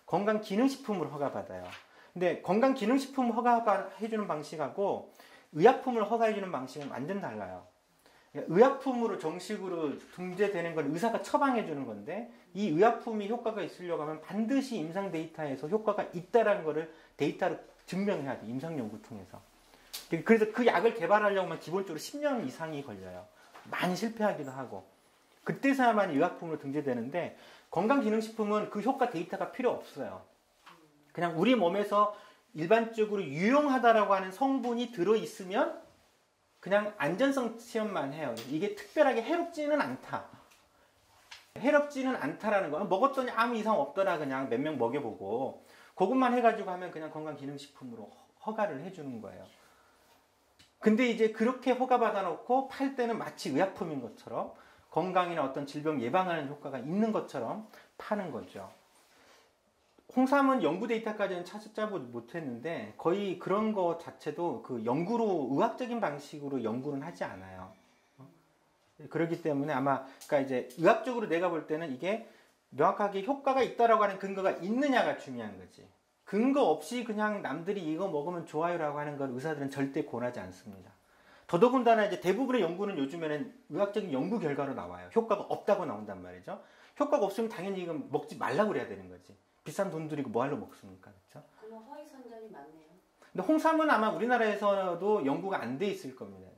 건강기능식품으로 허가받아요. 근데 건강기능식품 허가해주는 방식하고 의약품을 허가해주는 방식은 완전 달라요. 의약품으로 정식으로 등재되는 건 의사가 처방해주는 건데 이 의약품이 효과가 있으려고 하면 반드시 임상 데이터에서 효과가 있다는 거를 데이터로 증명해야 돼. 임상연구 통해서. 그래서 그 약을 개발하려고 하면 기본적으로 10년 이상이 걸려요. 많이 실패하기도 하고. 그때서야만 의약품으로 등재되는데 건강기능식품은 그 효과 데이터가 필요 없어요. 그냥 우리 몸에서 일반적으로 유용하다라고 하는 성분이 들어있으면 그냥 안전성 시험만 해요. 이게 특별하게 해롭지는 않다. 해롭지는 않다라는 거. 먹었더니 아무 이상 없더라. 그냥 몇 명 먹여보고. 그것만 해가지고 하면 그냥 건강기능식품으로 허가를 해주는 거예요. 근데 이제 그렇게 허가받아 놓고 팔 때는 마치 의약품인 것처럼 건강이나 어떤 질병 예방하는 효과가 있는 것처럼 파는 거죠. 홍삼은 연구 데이터까지는 찾아보지 못했는데 거의 그런 거 자체도 그 연구로 의학적인 방식으로 연구는 하지 않아요. 그렇기 때문에 아마 그러니까 이제 의학적으로 내가 볼 때는 이게 명확하게 효과가 있다라고 하는 근거가 있느냐가 중요한 거지. 근거 없이 그냥 남들이 이거 먹으면 좋아요라고 하는 걸 의사들은 절대 권하지 않습니다. 더더군다나 이제 대부분의 연구는 요즘에는 의학적인 연구 결과로 나와요. 효과가 없다고 나온단 말이죠. 효과가 없으면 당연히 이건 먹지 말라고 그래야 되는 거지. 비싼 돈 들이고 뭐하러 먹습니까? 그렇죠? 그럼 허위 선전이 많네요. 근데 홍삼은 아마 우리나라에서도 연구가 안 돼 있을 겁니다.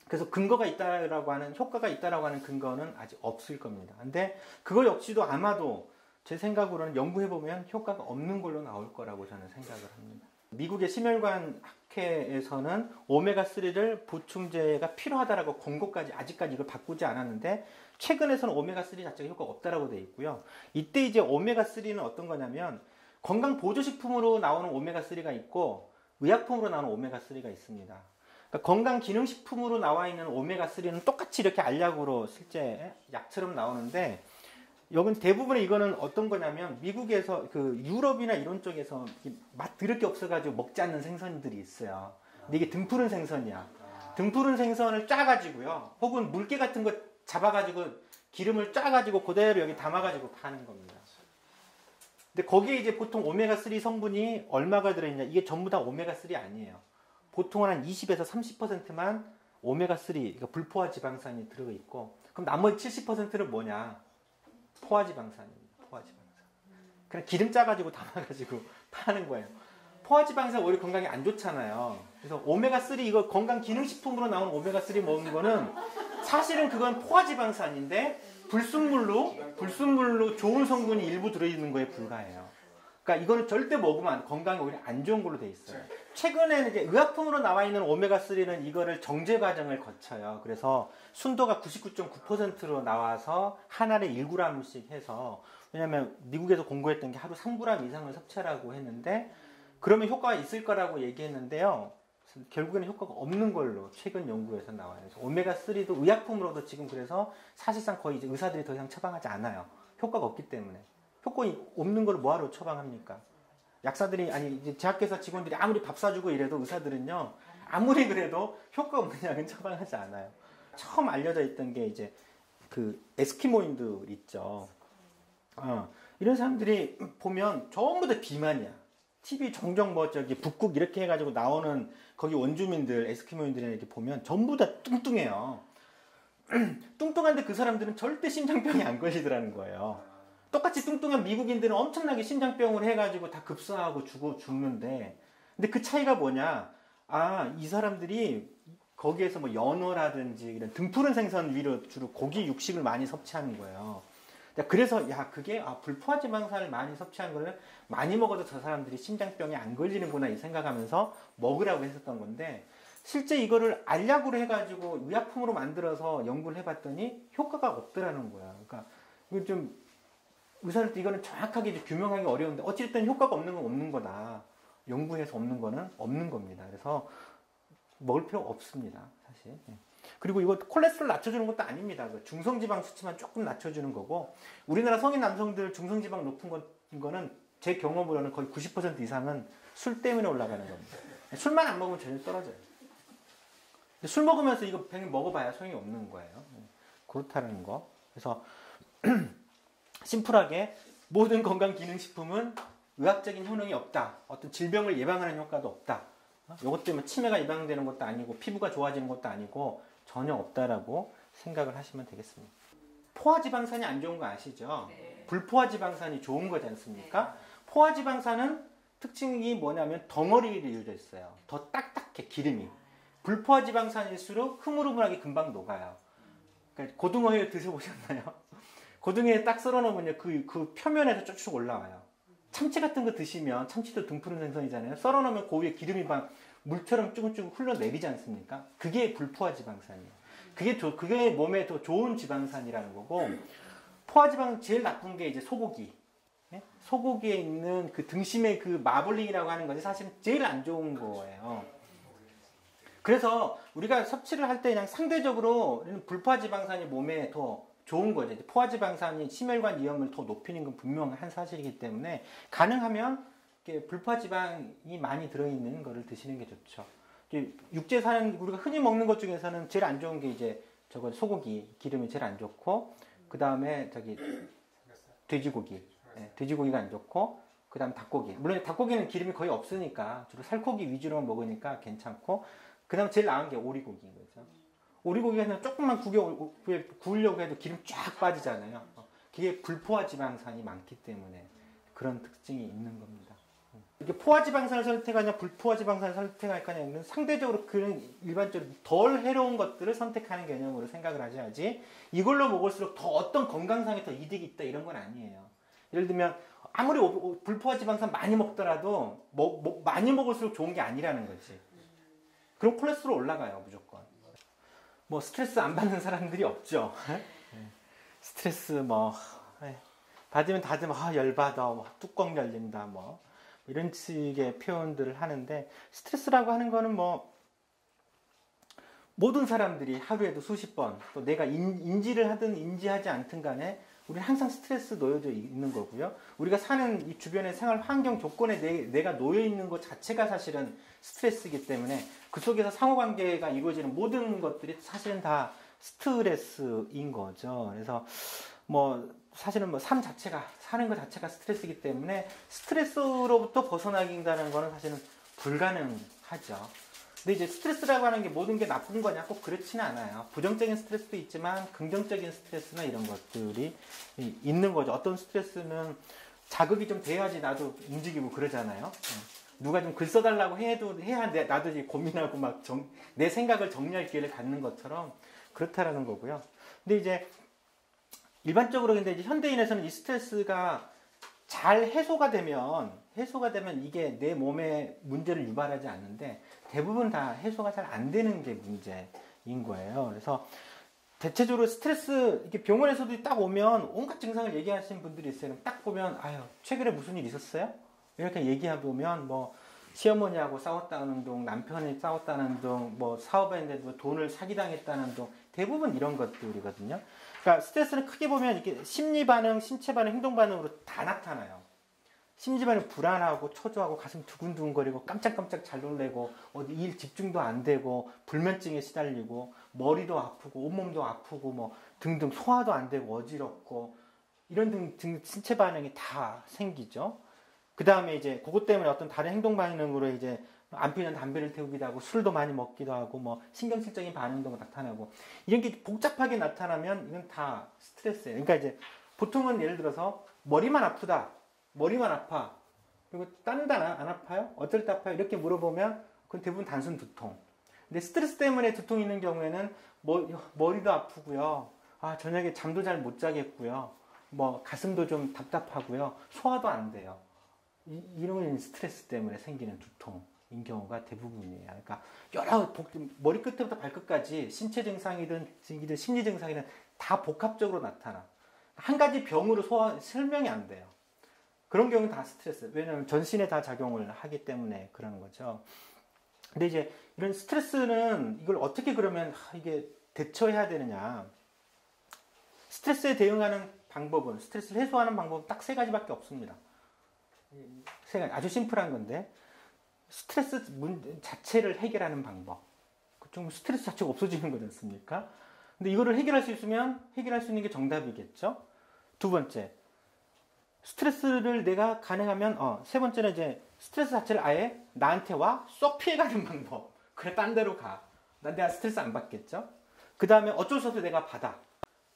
그래서 근거가 있다라고 하는 효과가 있다라고 하는 근거는 아직 없을 겁니다. 근데 그거 역시도 아마도 제 생각으로는 연구해보면 효과가 없는 걸로 나올 거라고 저는 생각을 합니다. 미국의 심혈관 학회에서는 오메가3를 보충제가 필요하다라고 권고까지 아직까지 이걸 바꾸지 않았는데 최근에서는 오메가3 자체가 효과가 없다라고 되어 있고요. 이때 이제 오메가3는 어떤 거냐면 건강 보조식품으로 나오는 오메가3가 있고 의약품으로 나오는 오메가3가 있습니다. 그러니까 건강기능식품으로 나와 있는 오메가3는 똑같이 이렇게 알약으로 실제 약처럼 나오는데 여긴 대부분의 이거는 어떤 거냐면 미국에서 그 유럽이나 이런 쪽에서 맛 더럽게 없어가지고 먹지 않는 생선들이 있어요. 근데 이게 등푸른 생선이야. 등푸른 생선을 짜가지고요. 혹은 물개 같은 거 잡아가지고 기름을 짜가지고 그대로 여기 담아가지고 파는 겁니다. 근데 거기에 이제 보통 오메가3 성분이 얼마가 들어있냐. 이게 전부 다 오메가3 아니에요. 보통은 한 20에서 30%만 오메가3, 그러니까 불포화 지방산이 들어있고 그럼 나머지 70%는 뭐냐. 포화지방산입니다. 포화지방산. 그냥 기름 짜가지고 담아가지고 파는 거예요. 포화지방산 오히려 건강에 안 좋잖아요. 그래서 오메가3 이거 건강기능식품으로 나온 오메가3 먹은 거는 사실은 그건 포화지방산인데 불순물로 좋은 성분이 일부 들어있는 거에 불과해요. 그러니까 이거는 절대 먹으면 안, 건강에 오히려 안 좋은 걸로 돼 있어요. 최근에는 이제 의약품으로 나와 있는 오메가3는 이거를 정제 과정을 거쳐요. 그래서 순도가 99.9%로 나와서 한 알에 1g씩 해서 왜냐면 미국에서 공고했던 게 하루 3g 이상을 섭취하라고 했는데 그러면 효과가 있을 거라고 얘기했는데요. 결국에는 효과가 없는 걸로 최근 연구에서 나와요. 그래서 오메가3도 의약품으로도 지금 그래서 사실상 거의 이제 의사들이 더 이상 처방하지 않아요. 효과가 없기 때문에. 효과 없는 걸 뭐하러 처방합니까? 약사들이 아니 이제 제약회사 직원들이 아무리 밥 사주고 이래도 의사들은요 아무리 그래도 효과 없는 약은 처방하지 않아요. 처음 알려져 있던 게 이제 그 에스키모인들 있죠. 이런 사람들이 보면 전부 다 비만이야. TV 종종 뭐 저기 북극 이렇게 해가지고 나오는 거기 원주민들, 에스키모인들이나 이렇게 보면 전부 다 뚱뚱해요. 뚱뚱한데 그 사람들은 절대 심장병이 안 걸리더라는 거예요. 똑같이 뚱뚱한 미국인들은 엄청나게 심장병을 해가지고 다 급사하고 죽는데, 근데 그 차이가 뭐냐? 아, 이 사람들이 거기에서 뭐 연어라든지 이런 등푸른 생선 위로 주로 고기 육식을 많이 섭취하는 거예요. 그래서 야, 그게 불포화 지방산을 많이 섭취한 거를 많이 먹어도 저 사람들이 심장병이 안 걸리는구나 이 생각하면서 먹으라고 했었던 건데, 실제 이거를 알약으로 해가지고 의약품으로 만들어서 연구를 해봤더니 효과가 없더라는 거야. 그러니까 이거 좀 의사들도 이거는 정확하게 이제 규명하기 어려운데 어쨌든 효과가 없는 건 없는 거다. 연구해서 없는 거는 없는 겁니다. 그래서 먹을 필요 없습니다, 사실. 그리고 이거 콜레스테롤 낮춰주는 것도 아닙니다. 중성지방 수치만 조금 낮춰주는 거고, 우리나라 성인 남성들 중성지방 높은 거는 제 경험으로는 거의 90% 이상은 술 때문에 올라가는 겁니다. 술만 안 먹으면 전혀 떨어져요. 술 먹으면서 이거 병이 먹어봐야 소용이 없는 거예요. 그렇다는 거. 그래서 심플하게 모든 건강기능식품은 의학적인 효능이 없다. 어떤 질병을 예방하는 효과도 없다. 이것 때문에 치매가 예방되는 것도 아니고 피부가 좋아지는 것도 아니고 전혀 없다라고 생각을 하시면 되겠습니다. 포화지방산이 안 좋은 거 아시죠? 네. 불포화지방산이 좋은 거지 않습니까? 포화지방산은 특징이 뭐냐면 덩어리로 이루어져 있어요. 더 딱딱해, 기름이. 불포화지방산일수록 흐물흐물하게 금방 녹아요. 그러니까 고등어회 드셔보셨나요? 고등어회 딱 썰어놓으면 그 표면에서 쭉쭉 올라와요. 참치 같은 거 드시면, 참치도 등푸른 생선이잖아요. 썰어놓으면 그 위에 기름이 막 물처럼 쭈글쭈글 흘러내리지 않습니까? 그게 불포화지방산이에요. 그게 몸에 더 좋은 지방산이라는 거고, 포화지방 제일 나쁜 게 이제 소고기. 소고기에 있는 그 등심의 그 마블링이라고 하는 것이 사실은 제일 안 좋은 거예요. 그래서 우리가 섭취를 할 때 그냥 상대적으로 불포화지방산이 몸에 더 좋은 거죠. 포화지방산이 심혈관 위험을 더 높이는 건 분명한 사실이기 때문에 가능하면 불포화지방이 많이 들어있는 거를 드시는 게 좋죠. 육지에 사는 우리가 흔히 먹는 것 중에서는 제일 안 좋은 게 이제 저거 소고기 기름이 제일 안 좋고, 그 다음에 돼지고기, 돼지고기가 안 좋고, 그 다음 닭고기. 물론 닭고기는 기름이 거의 없으니까 주로 살코기 위주로만 먹으니까 괜찮고, 그 다음 제일 나은 게 오리고기인 거죠. 오리고기가 그냥 조금만 구우려고 해도 기름 쫙 빠지잖아요. 그게 불포화지방산이 많기 때문에 그런 특징이 있는 겁니다. 이게 포화지방산을 선택하냐 불포화지방산을 선택할 거냐는 상대적으로 그런 일반적으로 덜 해로운 것들을 선택하는 개념으로 생각을 하셔야지, 이걸로 먹을수록 더 어떤 건강상에 더 이득이 있다 이런 건 아니에요. 예를 들면 아무리 불포화지방산 많이 먹더라도 많이 먹을수록 좋은 게 아니라는 거지. 그럼 콜레스테롤 올라가요, 무조건. 뭐 스트레스 안 받는 사람들이 없죠. 스트레스 받으면 다들 열받아, 뚜껑 열린다, 이런 식의 표현들을 하는데, 스트레스라고 하는 거는 모든 사람들이 하루에도 수십 번, 또 내가 인지를 하든 인지하지 않든 간에 우리는 항상 스트레스 놓여져 있는 거고요. 우리가 사는 이 주변의 생활 환경 조건에 내가 놓여 있는 것 자체가 사실은 스트레스이기 때문에 그 속에서 상호관계가 이루어지는 모든 것들이 사실은 다 스트레스인 거죠. 그래서 사실은 삶 자체가, 사는 것 자체가 스트레스이기 때문에 스트레스로부터 벗어나긴다는 거는 사실은 불가능하죠. 근데 이제 스트레스라고 하는 게 모든 게 나쁜 거냐? 꼭 그렇지는 않아요. 부정적인 스트레스도 있지만 긍정적인 스트레스나 이런 것들이 있는 거죠. 어떤 스트레스는 자극이 좀 돼야지 나도 움직이고 그러잖아요. 누가 좀 글 써달라고 해야 나도 이제 고민하고 내 생각을 정리할 기회를 갖는 것처럼 그렇다라는 거고요. 근데 이제 일반적으로 근데 이제 현대인에서는 이 스트레스가 잘 해소가 되면 이게 내 몸에 문제를 유발하지 않는데 대부분 다 해소가 잘 안 되는 게 문제인 거예요. 그래서 대체적으로 스트레스, 이렇게 병원에서도 딱 오면 온갖 증상을 얘기하시는 분들이 있어요. 딱 보면, 최근에 무슨 일 있었어요? 이렇게 얘기해보면, 시어머니하고 싸웠다는 둥, 남편이 싸웠다는 둥, 사업했는데 돈을 사기당했다는 둥, 대부분 이런 것들이거든요. 그러니까 스트레스는 크게 보면 이렇게 심리 반응, 신체 반응, 행동 반응으로 다 나타나요. 심리 반응 불안하고 초조하고 가슴 두근두근거리고 깜짝깜짝 잘 놀래고 어디 일 집중도 안 되고 불면증에 시달리고 머리도 아프고 온몸도 아프고 등등 소화도 안 되고 어지럽고 이런 등 신체 반응이 다 생기죠. 그 다음에 이제 그것 때문에 어떤 다른 행동 반응으로 이제 안 피우는 담배를 태우기도 하고 술도 많이 먹기도 하고 뭐 신경질적인 반응도 나타나고 이런 게 복잡하게 나타나면 이건 다 스트레스예요. 그러니까 이제 보통은 예를 들어서 머리만 아프다, 머리만 아파. 그리고 다른 데는 안 아파요? 어떨 때 아파요? 이렇게 물어보면 그건 대부분 단순 두통. 근데 스트레스 때문에 두통이 있는 경우에는 머리도 아프고요. 아, 저녁에 잠도 잘 못 자겠고요. 뭐 가슴도 좀 답답하고요. 소화도 안 돼요. 이런 건 스트레스 때문에 생기는 두통인 경우가 대부분이에요. 그러니까 여러 머리 끝부터 발끝까지 신체 증상이든 심리 증상이든 다 복합적으로 나타나. 한 가지 병으로 설명이 안 돼요. 그런 경우는 다 스트레스. 왜냐하면 전신에 다 작용을 하기 때문에 그러는 거죠. 근데 이제 이런 스트레스는 이걸 어떻게 그러면 이게 대처해야 되느냐. 스트레스에 대응하는 방법은, 스트레스를 해소하는 방법은 딱 세 가지밖에 없습니다. 세 가지. 아주 심플한 건데, 스트레스 문제 자체를 해결하는 방법. 좀 스트레스 자체가 없어지는 거지 않습니까? 근데 이거를 해결할 수 있으면 해결할 수 있는 게 정답이겠죠? 두 번째. 스트레스를 내가 가능하면, 세 번째는 이제 스트레스 자체를 아예 나한테 와 쏙 피해가는 방법. 그래, 딴 데로 가. 내가 스트레스 안 받겠죠? 그 다음에 어쩔 수 없이 내가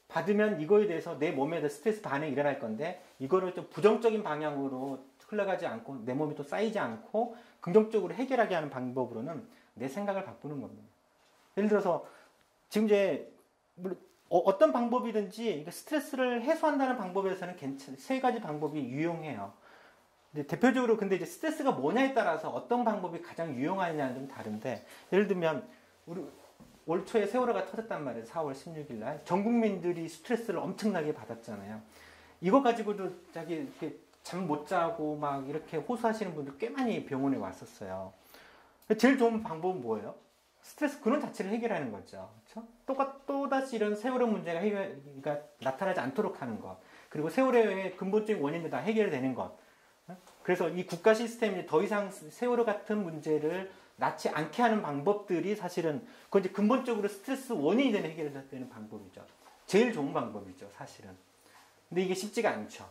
받으면 이거에 대해서 내 몸에 스트레스 반응이 일어날 건데, 이거를 좀 부정적인 방향으로 흘러가지 않고, 내 몸이 또 쌓이지 않고, 긍정적으로 해결하게 하는 방법으로는 내 생각을 바꾸는 겁니다. 예를 들어서, 지금 이제, 어떤 방법이든지 스트레스를 해소한다는 방법에서는 세 가지 방법이 유용해요. 근데 대표적으로 근데 이제 스트레스가 뭐냐에 따라서 어떤 방법이 가장 유용하냐는 좀 다른데, 예를 들면 우리 올 초에 세월호가 터졌단 말이에요. 4월 16일 날 전 국민들이 스트레스를 엄청나게 받았잖아요. 이거 가지고도 자기 잠 못 자고 막 이렇게 호소하시는 분들 꽤 많이 병원에 왔었어요. 제일 좋은 방법은 뭐예요? 스트레스 근원 자체를 해결하는 거죠. 그렇죠? 또다시 이런 세월호 문제가 나타나지 않도록 하는 것. 그리고 세월호의 근본적인 원인들 다 해결되는 것. 그래서 이 국가 시스템이 더 이상 세월호 같은 문제를 낳지 않게 하는 방법들이 사실은 그건 이제 근본적으로 스트레스 원인이 되는 해결되는 방법이죠. 제일 좋은 방법이죠, 사실은. 근데 이게 쉽지가 않죠.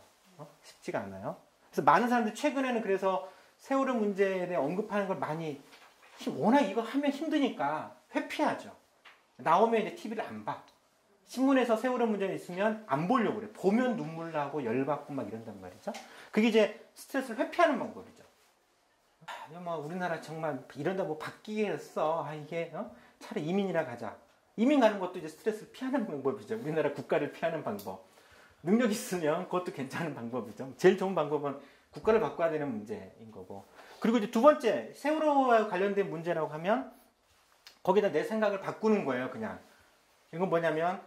쉽지가 않아요. 그래서 많은 사람들이 최근에는 그래서 세월호 문제에 대해 언급하는 걸 많이 워낙 이거 하면 힘드니까 회피하죠. 나오면 이제 TV를 안 봐. 신문에서 세월호 문제가 있으면 안 보려고 그래. 보면 눈물 나고 열받고 막 이런단 말이죠. 그게 이제 스트레스를 회피하는 방법이죠. 뭐 우리나라 정말 이런다 뭐 바뀌겠어. 이게 차라리 이민이나 가자. 이민 가는 것도 이제 스트레스를 피하는 방법이죠. 우리나라 국가를 피하는 방법. 능력 있으면 그것도 괜찮은 방법이죠. 제일 좋은 방법은 국가를 바꿔야 되는 문제인 거고. 그리고 이제 두 번째, 세월호와 관련된 문제라고 하면 거기다 내 생각을 바꾸는 거예요, 그냥. 이건 뭐냐면,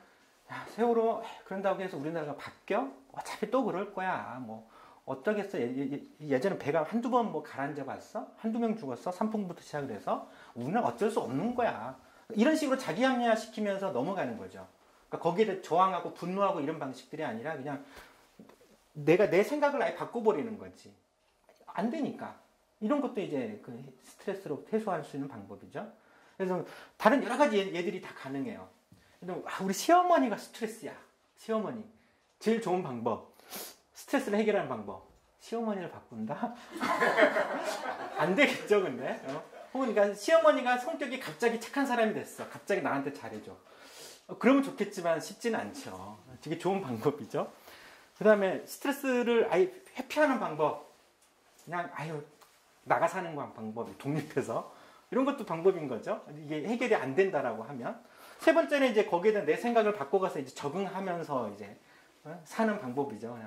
야, 세월호 그런다고 해서 우리나라가 바뀌어? 어차피 또 그럴 거야. 뭐 어떠겠어? 예전에 배가 한두 번 뭐 가라앉아 봤어? 한두 명 죽었어? 산풍부터 시작을 해서 우리는 어쩔 수 없는 거야. 이런 식으로 자기 합리화 시키면서 넘어가는 거죠. 그러니까 거기에 저항하고 분노하고 이런 방식들이 아니라 그냥 내가 내 생각을 아예 바꿔버리는 거지. 안 되니까. 이런 것도 이제 그 스트레스로 해소할 수 있는 방법이죠. 그래서 다른 여러 가지 얘들이 다 가능해요. 우리 시어머니가 스트레스야. 시어머니. 제일 좋은 방법. 스트레스를 해결하는 방법. 시어머니를 바꾼다? 안 되겠죠, 근데. 혹은 그러니까 시어머니가 성격이 갑자기 착한 사람이 됐어. 갑자기 나한테 잘해줘. 그러면 좋겠지만 쉽지는 않죠. 되게 좋은 방법이죠. 그 다음에 스트레스를 아예 회피하는 방법. 그냥 나가 사는 방법이 독립해서 이런 것도 방법인 거죠. 이게 해결이 안 된다라고 하면 세 번째는 이제 거기에 대한 내 생각을 바꿔가서 이제 적응하면서 이제 사는 방법이죠.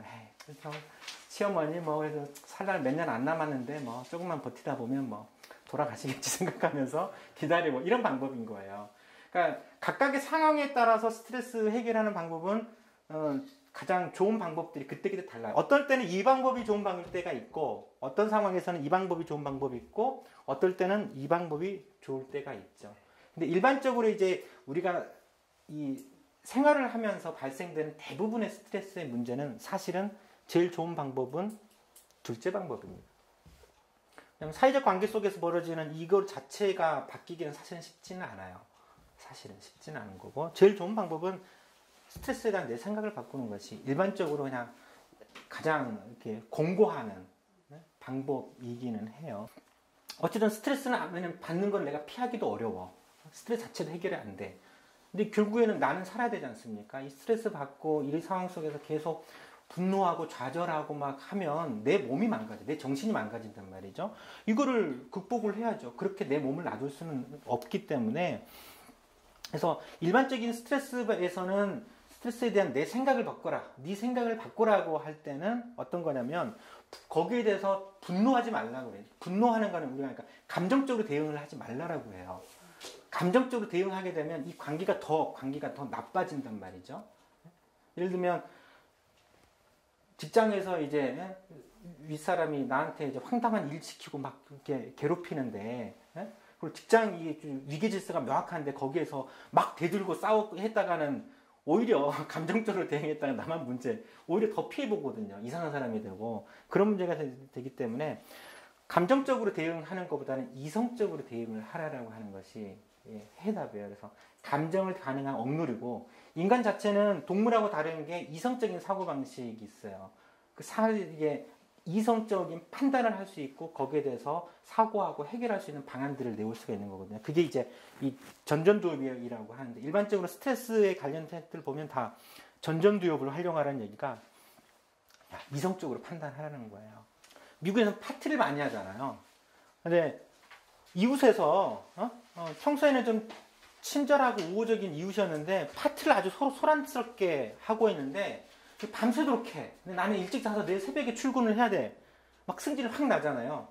그냥 시어머니 뭐 그래도 살 날 몇 년 안 남았는데 뭐 조금만 버티다 보면 뭐 돌아가시겠지 생각하면서 기다리고 이런 방법인 거예요. 그러니까 각각의 상황에 따라서 스트레스 해결하는 방법은 가장 좋은 방법들이 그때그때 달라요. 어떨 때는 이 방법이 좋은 방법일 때가 있고 어떤 상황에서는 이 방법이 좋은 방법이 있고 어떨 때는 이 방법이 좋을 때가 있죠. 근데 일반적으로 이제 우리가 이 생활을 하면서 발생되는 대부분의 스트레스의 문제는 사실은 제일 좋은 방법은 둘째 방법입니다. 사회적 관계 속에서 벌어지는 이것 자체가 바뀌기는 사실은 쉽지는 않아요. 사실은 쉽지는 않은 거고 제일 좋은 방법은 스트레스에 대한 내 생각을 바꾸는 것이 일반적으로 그냥 가장 이렇게 공고하는 방법이기는 해요. 어쨌든 스트레스는 받는 걸 내가 피하기도 어려워. 스트레스 자체도 해결이 안 돼. 근데 결국에는 나는 살아야 되지 않습니까? 이 스트레스 받고 이 상황 속에서 계속 분노하고 좌절하고 막 하면 내 몸이 망가져. 내 정신이 망가진단 말이죠. 이거를 극복을 해야죠. 그렇게 내 몸을 놔둘 수는 없기 때문에. 그래서 일반적인 스트레스에서는 스트레스에 대한 내 생각을 바꿔라. 네 생각을 바꾸라고 할 때는 어떤 거냐면 거기에 대해서 분노하지 말라고 그래요. 분노하는 거는 우리가 그러니까 감정적으로 대응을 하지 말라고 해요. 감정적으로 대응하게 되면 이 관계가 더 나빠진단 말이죠. 예를 들면 직장에서 이제 윗사람이 나한테 이제 황당한 일 시키고 막 이렇게 괴롭히는데, 그리고 직장이 위계 질서가 명확한데 거기에서 막 대들고 싸우고 했다가는 오히려 감정적으로 대응했다가 나만 문제, 오히려 더 피해 보거든요. 이상한 사람이 되고 그런 문제가 되기 때문에 감정적으로 대응하는 것보다는 이성적으로 대응을 하라고 하는 것이 해답이에요. 그래서 감정을 가능한 억누르고 인간 자체는 동물하고 다른 게 이성적인 사고방식이 있어요. 이게 이성적인 판단을 할 수 있고 거기에 대해서 사고하고 해결할 수 있는 방안들을 내올 수가 있는 거거든요. 그게 이제 이 전전두엽이라고 하는데 일반적으로 스트레스에 관련된 것들 보면 다 전전두엽을 활용하라는 얘기가 이성적으로 판단하라는 거예요. 미국에서는 파티를 많이 하잖아요. 근데 이웃에서 평소에는 좀 친절하고 우호적인 이웃이었는데 파티를 아주 서로 소란스럽게 하고 있는데 밤새도록 해. 근데 나는 일찍 자서 내일 새벽에 출근을 해야 돼. 막 승질이 확 나잖아요.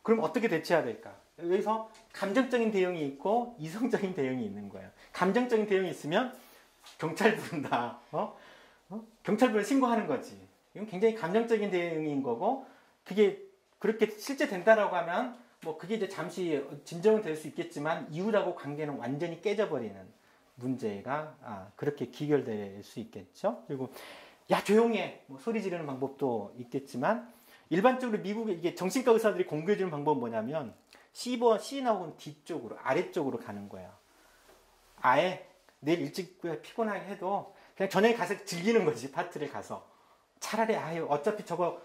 그럼 어떻게 대처해야 될까? 여기서 감정적인 대응이 있고 이성적인 대응이 있는 거예요. 감정적인 대응이 있으면 경찰 부른다. 경찰 부르면 신고하는 거지. 이건 굉장히 감정적인 대응인 거고 그게 그렇게 실제 된다라고 하면 뭐 그게 이제 잠시 진정은 될 수 있겠지만 이웃하고 관계는 완전히 깨져버리는 문제가 그렇게 기결될 수 있겠죠. 그리고 야 조용해 뭐 소리 지르는 방법도 있겠지만 일반적으로 미국의 이게 정신과 의사들이 공부해주는 방법은 뭐냐면 C 나오는 뒤쪽으로 아래쪽으로 가는 거예요. 아예 내일 일찍 피곤하게 해도 그냥 저녁에 가서 즐기는 거지. 파티를 가서 차라리 아예 어차피 저거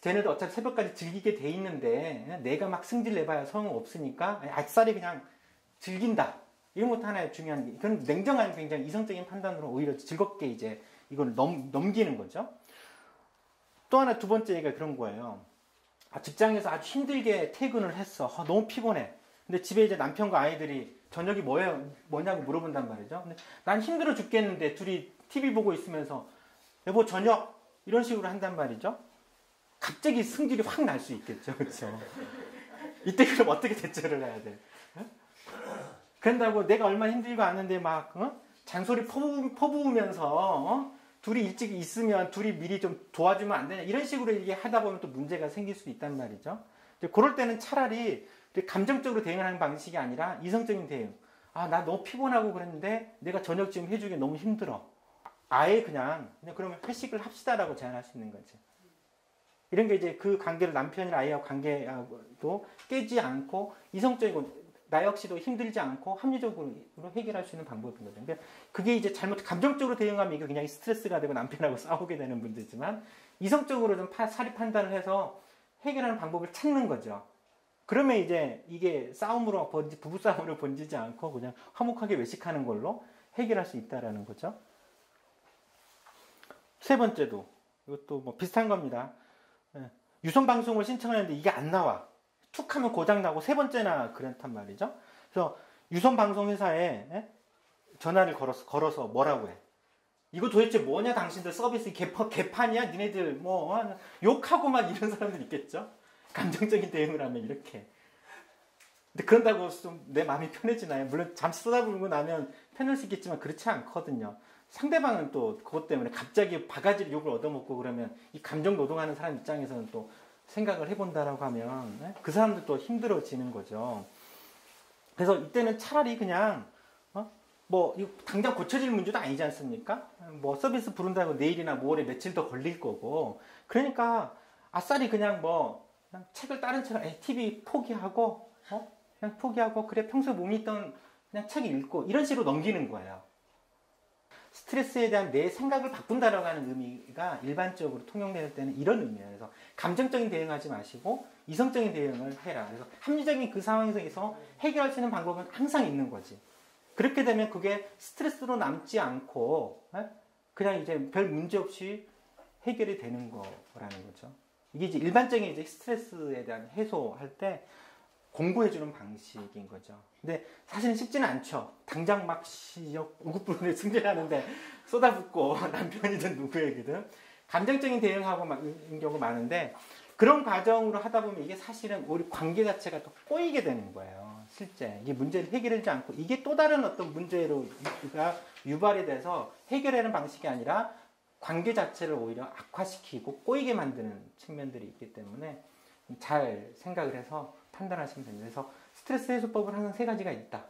쟤네도 어차피 새벽까지 즐기게 돼 있는데 내가 막 승질 내봐야 소용없으니까 아싸리 그냥 즐긴다. 이런 것도 하나의 중요한 게 그런 냉정한 굉장히 이성적인 판단으로 오히려 즐겁게 이제 이걸 넘기는 거죠. 또 하나 두 번째 얘기가 그런 거예요. 직장에서 아주 힘들게 퇴근을 했어. 너무 피곤해. 근데 집에 이제 남편과 아이들이 저녁이 뭐냐고 물어본단 말이죠. 근데 난 힘들어 죽겠는데 둘이 TV 보고 있으면서 여보 저녁 이런 식으로 한단 말이죠. 갑자기 승질이 확 날 수 있겠죠. 그렇죠? 이때 그럼 어떻게 대처를 해야 돼? 그런다고 내가 얼마나 힘들고 아는데 막 잔소리 퍼부으면서 둘이 일찍 있으면 둘이 미리 좀 도와주면 안 되냐 이런 식으로 이게 하다 보면 또 문제가 생길 수도 있단 말이죠. 그럴 때는 차라리 감정적으로 대응하는 방식이 아니라 이성적인 대응. 나 너무 피곤하고 그랬는데 내가 저녁 지금 해주기 너무 힘들어. 아예 그냥 그러면 회식을 합시다라고 제안할 수 있는 거지. 이런 게 이제 그 관계를 남편이나 아이하고 관계도 깨지 않고 이성적이고 나 역시도 힘들지 않고 합리적으로 해결할 수 있는 방법인 거죠. 그러니까 그게 이제 감정적으로 대응하면 이게 그냥 스트레스가 되고 남편하고 싸우게 되는 문제지만 이성적으로 좀 사리 판단을 해서 해결하는 방법을 찾는 거죠. 그러면 이제 이게 부부 싸움으로 번지지 않고 그냥 화목하게 외식하는 걸로 해결할 수 있다라는 거죠. 세 번째도 이것도 뭐 비슷한 겁니다. 유선 방송을 신청하는데 이게 안 나와. 툭 하면 고장나고 세 번째나 그렇단 말이죠. 그래서 유선 방송 회사에 전화를 걸어서 뭐라고 해. 이거 도대체 뭐냐 당신들 서비스 개판이야? 니네들 뭐 욕하고 막 이런 사람들 있겠죠. 감정적인 대응을 하면 이렇게. 근데 그런다고 좀 내 마음이 편해지나요? 물론 잠시 쏟아부르고 나면 편할 수 있겠지만 그렇지 않거든요. 상대방은 또 그것 때문에 갑자기 바가지 욕을 얻어먹고 그러면 이 감정 노동하는 사람 입장에서는 또 생각을 해본다라고 하면 그 사람도 또 힘들어지는 거죠. 그래서 이때는 차라리 그냥 뭐 당장 고쳐질 문제도 아니지 않습니까? 뭐 서비스 부른다고 내일이나 모레 며칠 더 걸릴 거고 그러니까 아싸리 그냥 그냥 책을 다른 책을 TV 포기하고 그냥 포기하고 그래 평소에 몸이 있던 그냥 책 읽고 이런 식으로 넘기는 거예요. 스트레스에 대한 내 생각을 바꾼다라고 하는 의미가 일반적으로 통용되는 때는 이런 의미예요. 그래서 감정적인 대응하지 마시고 이성적인 대응을 해라. 그래서 합리적인 그 상황에서 해결할 수 있는 방법은 항상 있는 거지. 그렇게 되면 그게 스트레스로 남지 않고 그냥 이제 별 문제 없이 해결이 되는 거라는 거죠. 이게 이제 일반적인 이제 스트레스에 대한 해소할 때 공부해주는 방식인 거죠. 근데 사실은 쉽지는 않죠. 당장 막 우급부근에 승진하는데 쏟아붓고 남편이든 누구에게든 감정적인 대응하고 막 경우 많은데 그런 과정으로 하다 보면 이게 사실은 우리 관계 자체가 또 꼬이게 되는 거예요. 실제 이게 문제를 해결하지 않고 이게 또 다른 어떤 문제로 유발이 돼서 해결하는 방식이 아니라 관계 자체를 오히려 악화시키고 꼬이게 만드는 측면들이 있기 때문에 잘 생각을 해서 판단하시면 됩니다. 그래서 스트레스 해소법은 항상 세 가지가 있다.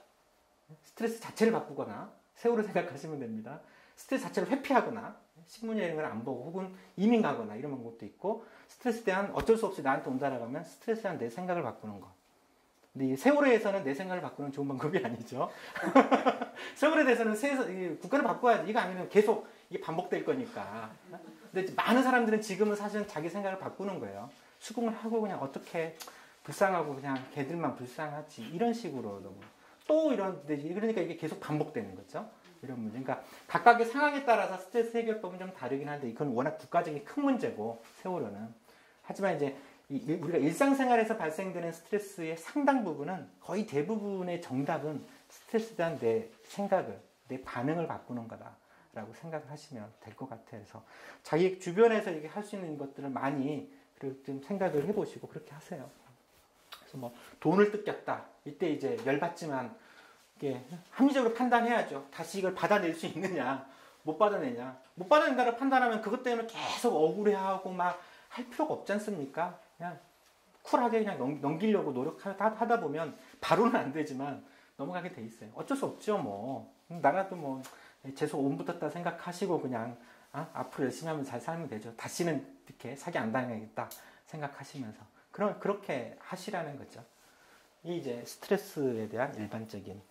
스트레스 자체를 바꾸거나 세월을 생각하시면 됩니다. 스트레스 자체를 회피하거나 신문 여행을 안 보고 혹은 이민 가거나 이런 방법도 있고 스트레스에 대한 어쩔 수 없이 나한테 온다라고 하면 스트레스에 대한 내 생각을 바꾸는 거. 근데 이 세월호에서는 내 생각을 바꾸는 좋은 방법이 아니죠. 세월에 대해서는 국가를 바꿔야지. 이거 아니면 계속 이게 반복될 거니까. 근데 많은 사람들은 지금은 사실은 자기 생각을 바꾸는 거예요. 수긍을 하고 그냥 어떻게 불쌍하고 그냥 걔들만 불쌍하지 이런 식으로 너무 또 이런 그러니까 이게 계속 반복되는 거죠. 이런 문제. 그러니까 각각의 상황에 따라서 스트레스 해결법은 좀 다르긴 한데 이건 워낙 국가적인 큰 문제고 세월호는. 하지만 이제 우리가 일상생활에서 발생되는 스트레스의 상당 부분은 거의 대부분의 정답은 스트레스에 대한 내 생각을 내 반응을 바꾸는 거다라고 생각을 하시면 될 것 같아요. 그래서 자기 주변에서 이렇게 할 수 있는 것들을 많이 좀 생각을 해보시고 그렇게 하세요. 그래서 뭐 돈을 뜯겼다. 이때 이제 열받지만 이게 합리적으로 판단해야죠. 다시 이걸 받아낼 수 있느냐, 못 받아내냐. 못 받아낸다고 판단하면 그것 때문에 계속 억울해하고 막 할 필요가 없지 않습니까? 그냥 쿨하게 그냥 넘기려고 노력하다 보면 바로는 안 되지만 넘어가게 돼 있어요. 어쩔 수 없죠, 뭐. 나라도 뭐 재수 온 붙었다 생각하시고 그냥 앞으로 열심히 하면 잘 살면 되죠. 다시는 이렇게 사기 안 당하겠다 생각하시면서 그렇게 하시라는 거죠. 이 이제 스트레스에 대한 일반적인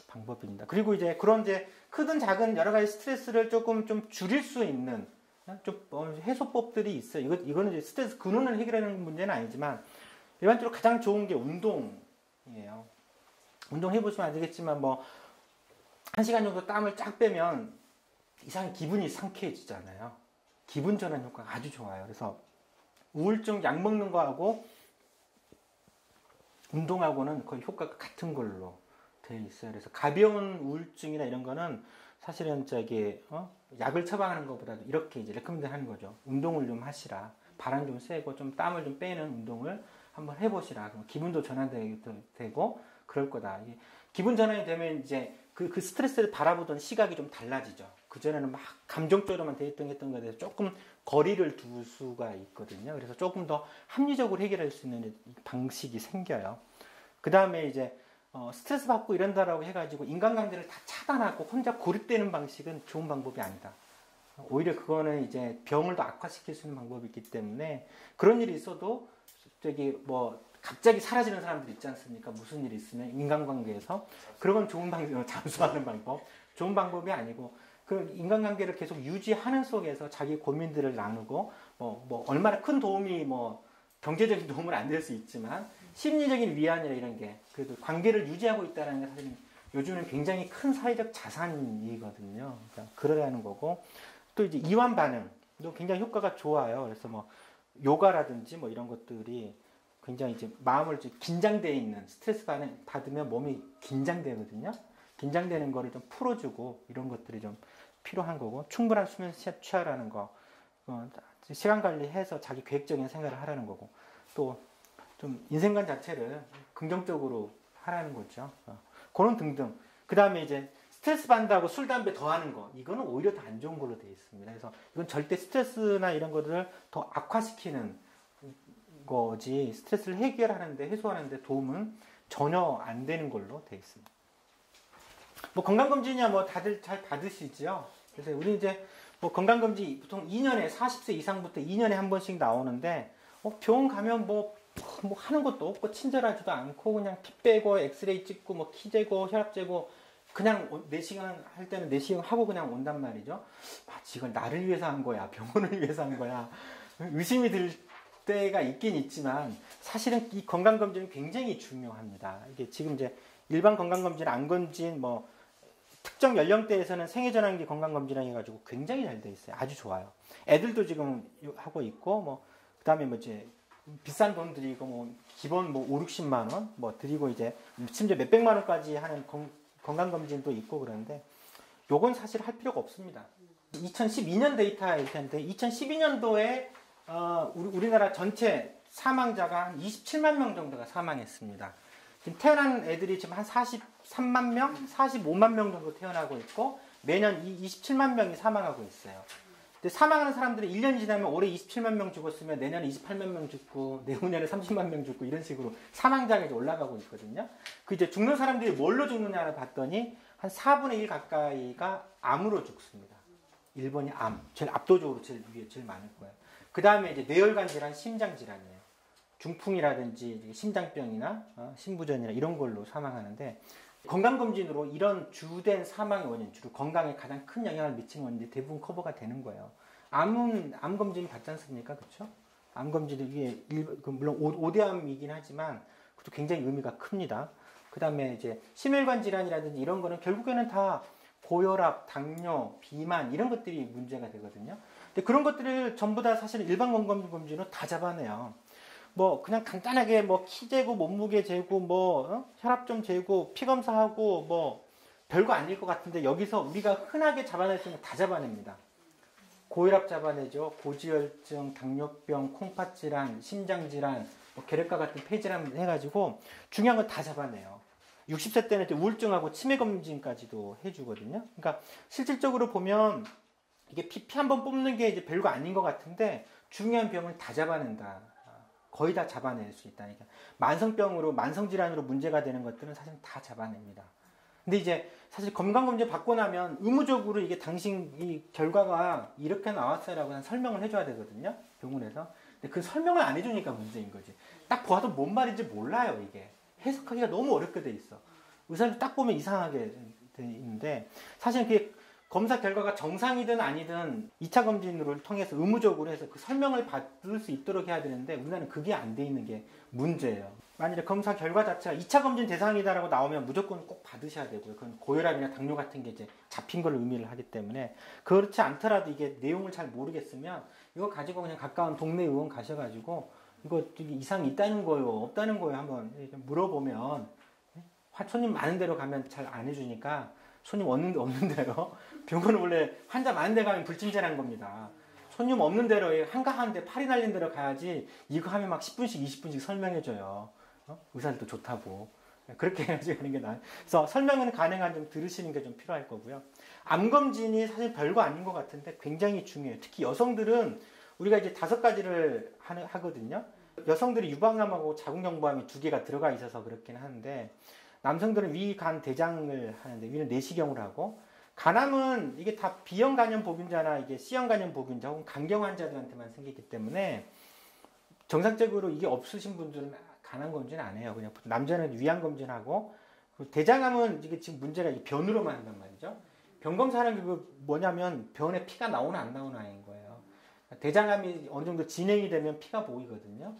방법입니다. 그리고 이제 그런 이제 크든 작은 여러 가지 스트레스를 조금 좀 줄일 수 있는 좀 해소법들이 있어요. 이거는 이제 스트레스 근원을 해결하는 문제는 아니지만 일반적으로 가장 좋은 게 운동이에요. 운동 해보시면 아시겠지만 뭐 1시간 정도 땀을 쫙 빼면 이상 기분이 상쾌해지잖아요. 기분 전환 효과가 아주 좋아요. 그래서 우울증 약 먹는 거하고 운동하고는 거의 효과가 같은 걸로 되어 있어요. 그래서 가벼운 우울증이나 이런 거는 사실은 약을 처방하는 것보다도 이렇게 이제 레코멘드 하는 거죠. 운동을 좀 하시라. 바람 좀 쐬고 좀 땀을 좀 빼는 운동을 한번 해보시라. 그럼 기분도 전환되고 그럴 거다. 기분 전환이 되면 이제 그 스트레스를 바라보던 시각이 좀 달라지죠. 그전에는 막 감정적으로만 했던 것에 대해서 조금 거리를 둘 수가 있거든요. 그래서 조금 더 합리적으로 해결할 수 있는 방식이 생겨요. 그 다음에 이제 스트레스 받고 이런다라고 해가지고 인간관계를 다 차단하고 혼자 고립되는 방식은 좋은 방법이 아니다. 오히려 그거는 이제 병을 더 악화시킬 수 있는 방법이 있기 때문에 그런 일이 있어도 갑자기 사라지는 사람들 있지 않습니까? 무슨 일이 있으면 인간관계에서 그런 건 좋은 방법이에요. 잠수하는 방법. 좋은 방법이 아니고 그 인간관계를 계속 유지하는 속에서 자기 고민들을 나누고 얼마나 큰 도움이 경제적인 도움은 안 될 수 있지만 심리적인 위안이나 이런 게 그래도 관계를 유지하고 있다는 게 사실 요즘은 굉장히 큰 사회적 자산이거든요. 그러니까 그러라는 거고 또 이제 이완 반응도 굉장히 효과가 좋아요. 그래서 요가라든지 이런 것들이 굉장히 이제 마음을 긴장되어 있는 스트레스 받으면 몸이 긴장되거든요. 긴장되는 거를 좀 풀어주고 이런 것들이 좀 필요한 거고 충분한 수면 취하라는 거 시간 관리해서 자기 계획적인 생활을 하라는 거고 또 좀 인생관 자체를 긍정적으로 하라는 거죠. 그런 등등. 그 다음에 이제 스트레스 받는다고 술, 담배 더 하는 거. 이거는 오히려 더 안 좋은 걸로 되어 있습니다. 그래서 이건 절대 스트레스나 이런 것들을 더 악화시키는 거지 스트레스를 해결하는데 해소하는데 도움은 전혀 안 되는 걸로 되어 있습니다. 건강검진이야 다들 잘 받으시죠? 그래서 우리 이제 건강검진 보통 2년에 40세 이상부터 2년에 한 번씩 나오는데 병원 가면 하는 것도 없고 친절하지도 않고 그냥 피 빼고 엑스레이 찍고 키 재고 혈압 재고 그냥 내시경 할 때는 내시경 하고 그냥 온단 말이죠. 마치 이걸 나를 위해서 한 거야, 병원을 위해서 한 거야, 의심이 들 때가 있긴 있지만 사실은 이 건강검진은 굉장히 중요합니다. 이게 지금 이제 일반 건강검진, 암검진, 뭐 특정 연령대에서는 생애전환기 건강검진이라 해가지고 굉장히 잘 돼 있어요. 아주 좋아요. 애들도 지금 하고 있고, 뭐 그다음에 뭐 이제 비싼 돈 들이고 뭐 기본 뭐 5, 60만 원 뭐 드리고 이제 심지어 몇백만 원까지 하는 건강검진도 있고 그런데 요건 사실 할 필요가 없습니다. 2012년 데이터일 텐데 2012년도에 우리나라 전체 사망자가 한 27만 명 정도가 사망했습니다. 지금 태어난 애들이 지금 한 43만 명, 45만 명 정도 태어나고 있고 매년 27만 명이 사망하고 있어요. 근데 사망하는 사람들이 1년이 지나면 올해 27만 명 죽었으면 내년에 28만 명 죽고 내후년에 30만 명 죽고 이런 식으로 사망자가 이제 올라가고 있거든요. 그 이제 죽는 사람들이 뭘로 죽느냐를 봤더니 한 4분의 1 가까이가 암으로 죽습니다. 1번이 암, 제일 압도적으로 제일 많을 거예요. 그 다음에 이제 뇌혈관 질환, 심장 질환이에요. 중풍이라든지 심장병이나 심부전이나 이런 걸로 사망하는데 건강검진으로 이런 주된 사망의 원인, 주로 건강에 가장 큰 영향을 미치는 원인들이 대부분 커버가 되는 거예요. 암은 암검진 받지 않습니까? 그렇죠? 암검진이 이게 물론 5대암이긴 하지만 그것도 굉장히 의미가 큽니다. 그 다음에 이제 심혈관 질환이라든지 이런 거는 결국에는 다 고혈압, 당뇨, 비만 이런 것들이 문제가 되거든요. 근데 그런 것들을 전부 다 사실 일반 건강검진으로 다 잡아내요. 뭐 그냥 간단하게 뭐 키 재고 몸무게 재고 뭐 혈압 좀 재고 피 검사하고 뭐 별거 아닐 것 같은데 여기서 우리가 흔하게 잡아낼 수 있는 거 다 잡아냅니다. 고혈압 잡아내죠. 고지혈증, 당뇨병, 콩팥질환, 심장질환, 뭐 결핵과 같은 폐질환 해가지고 중요한 건 다 잡아내요. 60세 때는 우울증하고 치매 검진까지도 해주거든요. 그러니까 실질적으로 보면 이게 피 한 번 뽑는 게 이제 별거 아닌 것 같은데 중요한 병을 다 잡아낸다. 거의 다 잡아낼 수 있다니까. 만성병으로, 만성질환으로 문제가 되는 것들은 사실 다 잡아냅니다. 근데 이제 사실 건강검진 받고 나면 의무적으로 이게 당신 이 결과가 이렇게 나왔어요라고 설명을 해줘야 되거든요. 병원에서. 근데 그 설명을 안 해주니까 문제인 거지. 딱 봐도 뭔 말인지 몰라요, 이게. 해석하기가 너무 어렵게 돼 있어. 의사를 딱 보면 이상하게 돼 있는데 사실 그게 검사 결과가 정상이든 아니든 2차 검진을 통해서 의무적으로 해서 그 설명을 받을 수 있도록 해야 되는데 우리나라는 그게 안 돼 있는 게 문제예요. 만약에 검사 결과 자체가 2차 검진 대상이다라고 나오면 무조건 꼭 받으셔야 되고요. 그건 고혈압이나 당뇨 같은 게 이제 잡힌 걸 의미를 하기 때문에 그렇지 않더라도 이게 내용을 잘 모르겠으면 이거 가지고 그냥 가까운 동네 의원 가셔가지고 이거 이상이 있다는 거요, 없다는 거요 한번 물어보면 손님 많은 데로 가면 잘 안 해주니까 손님 없는 데로 병원은 원래 환자 많은 데 가면 불친절한 겁니다. 손님 없는 데로 한가한데 팔이 날린 데로 가야지 이거 하면 막 10분씩 20분씩 설명해줘요. 의사들도 좋다고. 그렇게 해야지 하는 게 나아요. 그래서 설명은 가능한 좀 들으시는 게 좀 필요할 거고요. 암검진이 사실 별거 아닌 것 같은데 굉장히 중요해요. 특히 여성들은 우리가 이제 5가지를 하거든요. 여성들이 유방암하고 자궁경부암이 2개가 들어가 있어서 그렇긴 하는데 남성들은 위, 간, 대장을 하는데 위는 내시경을 하고 간암은 이게 다 B형 간염 보균자나 이게 C형 간염 보균자 혹은 간경 환자들한테만 생기기 때문에 정상적으로 이게 없으신 분들은 간암 검진 안 해요. 그냥 남자는 위암 검진하고 대장암은 이게 지금 문제가 변으로만 한단 말이죠. 변 검사하는 게 뭐냐면 변에 피가 나오나 안 나오나인 거예요. 대장암이 어느 정도 진행이 되면 피가 보이거든요.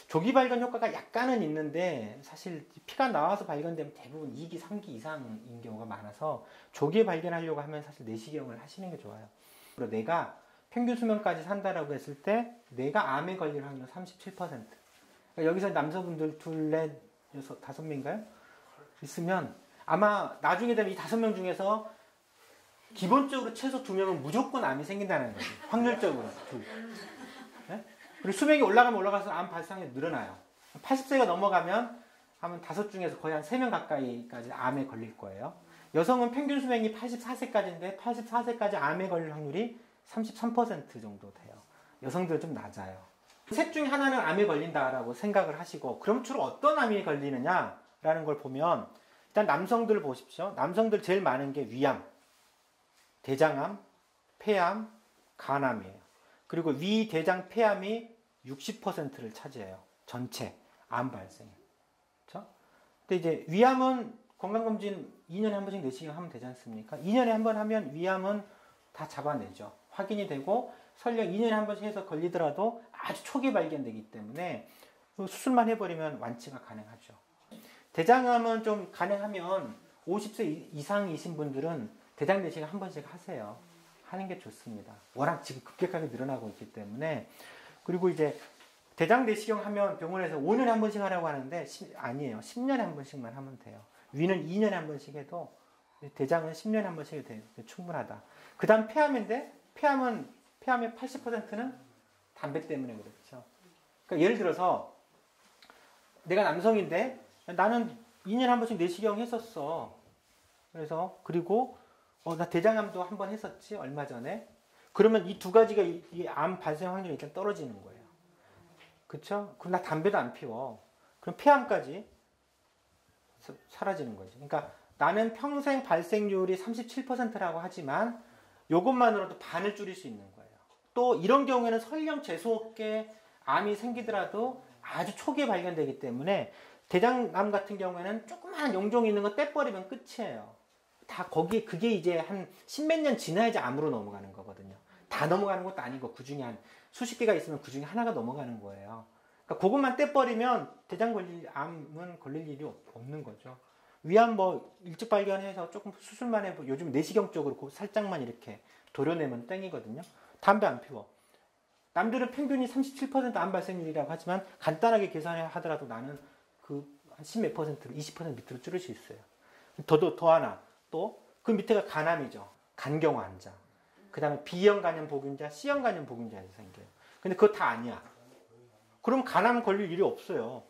조기 발견 효과가 약간은 있는데 사실 피가 나와서 발견되면 대부분 2기, 3기 이상인 경우가 많아서 조기에 발견하려고 하면 사실 내시경을 하시는 게 좋아요. 그리고 내가 평균 수명까지 산다라고 했을 때 내가 암에 걸릴 확률은 37%. 그러니까 여기서 남성분들 둘, 넷, 여섯, 5명인가요? 있으면 아마 나중에 되면 이 5명 중에서 기본적으로 최소 2명은 무조건 암이 생긴다는 거죠. 확률적으로. 네? 그리고 수명이 올라가면 올라가서 암 발생이 늘어나요. 80세가 넘어가면 하면 5 중에서 거의 한 3명 가까이까지 암에 걸릴 거예요. 여성은 평균 수명이 84세까지인데 84세까지 암에 걸릴 확률이 33% 정도 돼요. 여성들은 좀 낮아요. 셋 중에 하나는 암에 걸린다라고 생각을 하시고 그럼 주로 어떤 암이 걸리느냐라는 걸 보면 일단 남성들 보십시오. 남성들 제일 많은 게 위암, 대장암, 폐암, 간암이에요. 그리고 위, 대장, 폐암이 60%를 차지해요. 전체 암 발생에. 그렇죠? 근데 이제 위암은 건강검진 2년에 한 번씩 내시경 하면 되지 않습니까? 2년에 한 번 하면 위암은 다 잡아내죠. 확인이 되고 설령 2년에 한 번씩 해서 걸리더라도 아주 초기 발견되기 때문에 수술만 해버리면 완치가 가능하죠. 대장암은 좀 가능하면 50세 이상이신 분들은 대장 내시경 한 번씩 하세요. 하는 게 좋습니다. 워낙 지금 급격하게 늘어나고 있기 때문에. 그리고 이제 대장 내시경 하면 병원에서 5년에 한 번씩 하라고 하는데 아니에요. 10년에 한 번씩만 하면 돼요. 위는 2년에 한 번씩 해도 대장은 10년에 한 번씩 해도 충분하다. 그 다음 폐암인데 폐암의 80%는 담배 때문에 그렇죠. 그러니까 예를 들어서 내가 남성인데 나는 2년에 한 번씩 내시경 했었어. 그래서 그리고 나 대장암도 한 번 했었지 얼마 전에. 그러면 이 두 가지가 이 암 발생 확률이 일단 떨어지는 거예요. 그렇죠? 그럼 나 담배도 안 피워. 그럼 폐암까지 사라지는 거죠. 그러니까 나는 평생 발생률이 37%라고 하지만 이것만으로도 반을 줄일 수 있는 거예요. 또 이런 경우에는 설령 재수없게 암이 생기더라도 아주 초기에 발견되기 때문에 대장암 같은 경우에는 조그마한 용종이 있는 거 떼버리면 끝이에요. 다 거기 그게 이제 한 십몇 년 지나야지 암으로 넘어가는 거거든요. 다 넘어가는 것도 아니고 그 중에 한 수십 개가 있으면 그 중에 하나가 넘어가는 거예요. 그러니까 그것만 떼버리면 암은 걸릴 일이 없는 거죠. 위암 뭐 일찍 발견해서 조금 수술만 해보 요즘 내시경 쪽으로 살짝만 이렇게 도려내면 땡이거든요. 담배 안 피워. 남들은 평균이 37%암 발생률이라고 하지만 간단하게 계산하더라도 나는 그 한 10몇 퍼센트, 20% 밑으로 줄일 수 있어요. 더 하나. 또 그 밑에가 간암이죠. 간경화 환자. 그 다음에 B형 간염 보균자, C형 간염 보균자에서 생겨요. 근데 그거 다 아니야. 그럼 간암 걸릴 일이 없어요.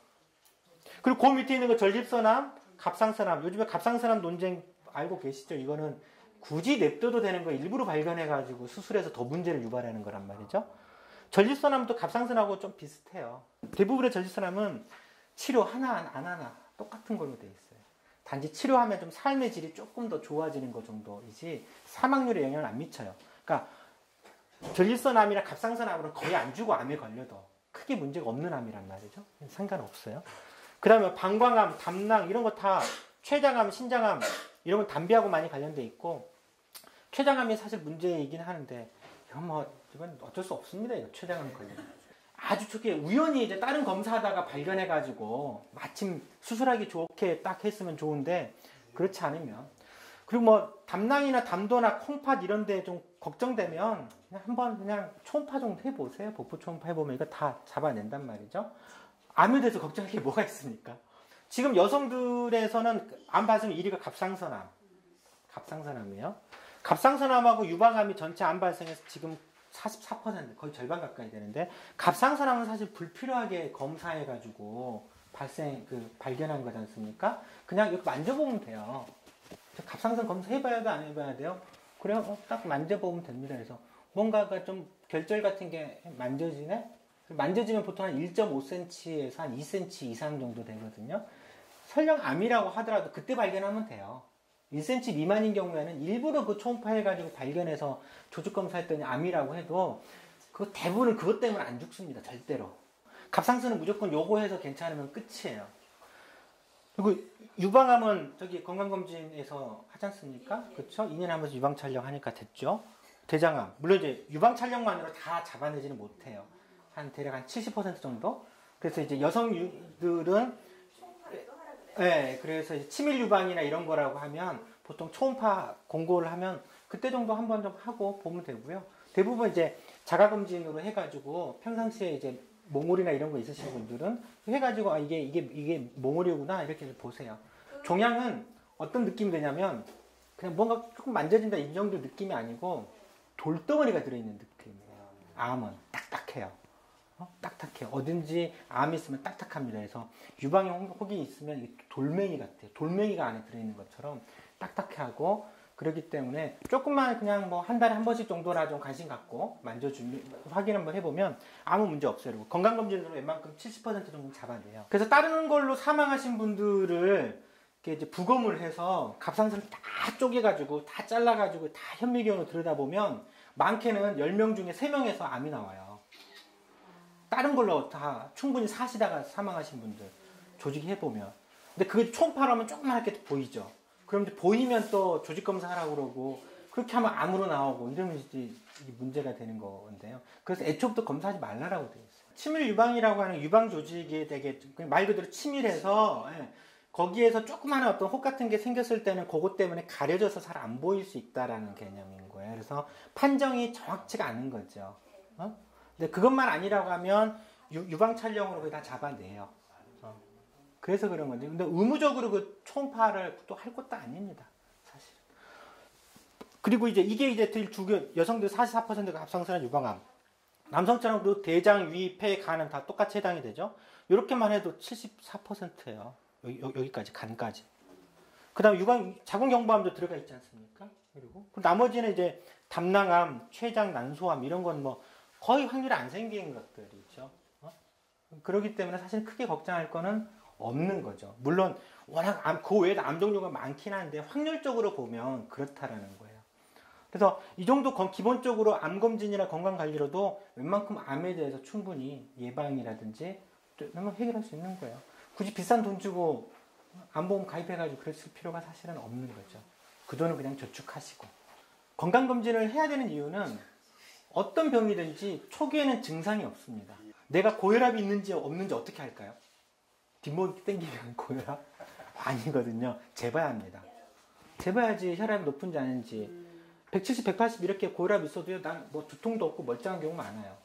그리고 그 밑에 있는 거 전립선암, 갑상선암. 요즘에 갑상선암 논쟁 알고 계시죠? 이거는 굳이 냅둬도 되는 거 일부러 발견해가지고 수술해서 더 문제를 유발하는 거란 말이죠. 전립선암도 갑상선하고 좀 비슷해요. 대부분의 전립선암은 치료 하나 똑같은 걸로 돼 있어요. 단지 치료하면 좀 삶의 질이 조금 더 좋아지는 것 정도이지 사망률에 영향을 안 미쳐요. 그러니까 전립선암이나 갑상선암으로 거의 안 주고 암에 걸려도 크게 문제가 없는 암이란 말이죠. 상관없어요. 그 다음에 방광암, 담낭 이런 거 다 췌장암, 신장암 이런 건 담배하고 많이 관련돼 있고 췌장암이 사실 문제이긴 하는데 이건 어쩔 수 없습니다. 이거 췌장암 걸리면. 아주 초기에 우연히 이제 다른 검사하다가 발견해가지고 마침 수술하기 좋게 딱 했으면 좋은데 그렇지 않으면 그리고 뭐 담낭이나 담도나 콩팥 이런 데 좀 걱정되면 그냥 한번 그냥 초음파 정도 해보세요. 복부 초음파 해보면 이거 다 잡아낸단 말이죠. 암에 대해서 걱정할 게 뭐가 있습니까? 지금 여성들에서는 암 발생 1위가 갑상선암이에요. 갑상선암하고 유방암이 전체 암 발생에서 지금 44% 거의 절반 가까이 되는데 갑상선암은 사실 불필요하게 검사해가지고 발견한 거지 않습니까? 그냥 이렇게 만져보면 돼요. 갑상선 검사해봐야 돼, 안 해봐야 돼요? 그래요? 딱 만져보면 됩니다. 그래서 뭔가가 좀 결절 같은 게 만져지네? 만져지면 보통 한 1.5cm에서 한 2cm 이상 정도 되거든요. 설령 암이라고 하더라도 그때 발견하면 돼요. 1cm 미만인 경우에는 일부러 그 초음파 해가지고 발견해서 조직검사했더니 암이라고 해도 그 대부분은 그것 때문에 안 죽습니다. 절대로. 갑상선은 무조건 요거 해서 괜찮으면 끝이에요. 그리고 유방암은 저기 건강검진에서 하지 않습니까? 그렇죠? 2년에 한 번씩 유방 촬영하니까 됐죠. 대장암. 물론 이제 유방 촬영만으로 다 잡아내지는 못해요. 대략 한 70% 정도? 그래서 이제 여성들은 네, 그래서 치밀 유방이나 이런 거라고 하면 보통 초음파 공고를 하면 그때 정도 한 번 좀 하고 보면 되고요. 대부분 이제 자가검진으로 해가지고 평상시에 이제 몽골이나 이런 거 있으신 분들은 해가지고 이게 몽골이구나 이렇게 보세요. 종양은 어떤 느낌이 되냐면 그냥 뭔가 조금 만져진다 이 정도 느낌이 아니고 돌덩어리가 들어있는 느낌이에요. 암은 딱딱해요. 딱딱해요. 어딘지 암이 있으면 딱딱합니다. 그래서 유방에 혹이 있으면 이게 돌멩이 같아요. 돌멩이가 안에 들어있는 것처럼 딱딱해하고 그렇기 때문에 조금만 그냥 뭐 한 달에 한 번씩 정도나 좀 관심 갖고 확인 한번 해보면 아무 문제 없어요. 그리고 건강검진으로 웬만큼 70% 정도 잡아내요. 그래서 다른 걸로 사망하신 분들을 이렇게 이제 부검을 해서 갑상선을 다 쪼개가지고 다 잘라가지고 다 현미경으로 들여다보면 많게는 10명 중에 3명에서 암이 나와요. 다른 걸로 다 충분히 사시다가 사망하신 분들 조직해보면 근데 그게 초음파라면 조그맣게 보이죠. 그럼 이제 보이면 또 조직검사 하라고 그러고, 그렇게 하면 암으로 나오고, 이러면 이제 이게 문제가 되는 건데요. 그래서 애초부터 검사하지 말라라고 되어 있어요. 치밀 유방이라고 하는 유방 조직에 되게, 말 그대로 치밀해서, 예, 거기에서 조그마한 어떤 혹 같은 게 생겼을 때는 그것 때문에 가려져서 잘 안 보일 수 있다라는 개념인 거예요. 그래서 판정이 정확치가 않은 거죠. 근데 그것만 아니라고 하면 유방 촬영으로 거의 다 잡아내요. 그래서 그런 건데, 근데 의무적으로 그 초음파를 또 할 것도 아닙니다, 사실. 그리고 이게 이제 여성들 44%가 갑상선암 유방암. 남성처럼 그 대장, 위, 폐, 간은 다 똑같이 해당이 되죠. 이렇게만 해도 74%예요. 여기까지, 간까지. 그 다음에 자궁경부암도 들어가 있지 않습니까? 그리고 나머지는 이제 담낭암, 췌장, 난소암 이런 건 뭐 거의 확률이 안 생기는 것들이죠. 그렇기 때문에 사실 크게 걱정할 거는 없는 거죠. 물론 워낙 그 외에 암 종류가 많긴 한데 확률적으로 보면 그렇다라는 거예요. 그래서 이 정도 기본적으로 암 검진이나 건강 관리로도 웬만큼 암에 대해서 충분히 예방이라든지 해결할 수 있는 거예요. 굳이 비싼 돈 주고 암보험 가입해가지고 그랬을 필요가 사실은 없는 거죠. 그 돈은 그냥 저축하시고. 건강검진을 해야 되는 이유는 어떤 병이든지 초기에는 증상이 없습니다. 내가 고혈압이 있는지 없는지 어떻게 할까요? 뒷목이 땡기면 고혈압? 아니거든요. 재봐야 합니다. 재봐야지 혈압이 높은지 아닌지. 170, 180 이렇게 고혈압 있어도요, 난 뭐 두통도 없고 멀쩡한 경우 많아요.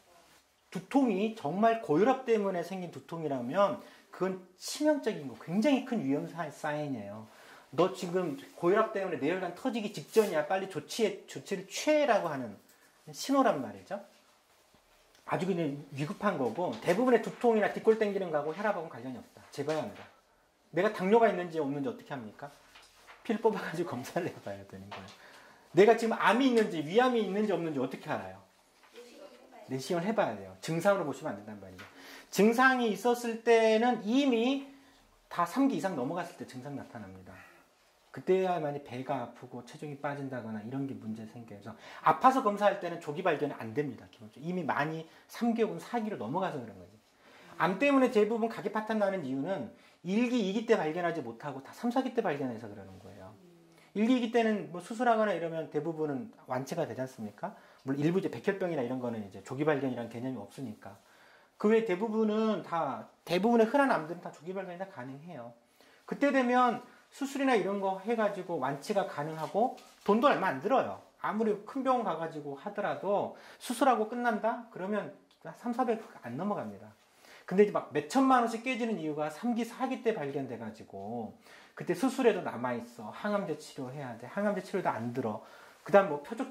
두통이 정말 고혈압 때문에 생긴 두통이라면 그건 치명적인 거, 굉장히 큰 위험 사인이에요. 너 지금 고혈압 때문에 뇌혈관 터지기 직전이야. 빨리 조치를 취해라고 하는 신호란 말이죠. 아주 그냥 위급한 거고, 대부분의 두통이나 뒷골 땡기는 거하고 혈압하고는 관련이 없다. 재봐야 합니다. 내가 당뇨가 있는지 없는지 어떻게 합니까? 피를 뽑아가지고 검사를 해봐야 되는 거예요. 내가 지금 암이 있는지 위암이 있는지 없는지 어떻게 알아요? 내시경을 해봐야 돼요. 증상으로 보시면 안 된단 말이죠. 증상이 있었을 때는 이미 다 3기 이상 넘어갔을 때 증상 나타납니다. 그때야만이 배가 아프고 체중이 빠진다거나 이런 게 문제 생겨서, 아파서 검사할 때는 조기 발견이 안 됩니다. 기본적으로 이미 많이 3기 혹은 4기로 넘어가서 그런 거죠. 암 때문에 대부분 가계 파탄 나는 이유는 1기, 2기 때 발견하지 못하고 다 3, 4기 때 발견해서 그러는 거예요. 1기, 2기 때는 뭐 수술하거나 이러면 대부분은 완치가 되지 않습니까? 물론 일부 이제 백혈병이나 이런 거는 이제 조기 발견이라는 개념이 없으니까. 그 외에 대부분의 흔한 암들은 다 조기 발견이 다 가능해요. 그때 되면 수술이나 이런 거 해가지고 완치가 가능하고 돈도 얼마 안 들어요. 아무리 큰 병원 가가지고 하더라도 수술하고 끝난다? 그러면 3, 400 안 넘어갑니다. 근데 이제 막 몇천만 원씩 깨지는 이유가 3기, 4기 때 발견돼가지고 그때 수술에도 남아있어. 항암제 치료해야 돼. 항암제 치료도 안 들어. 그 다음 뭐 표적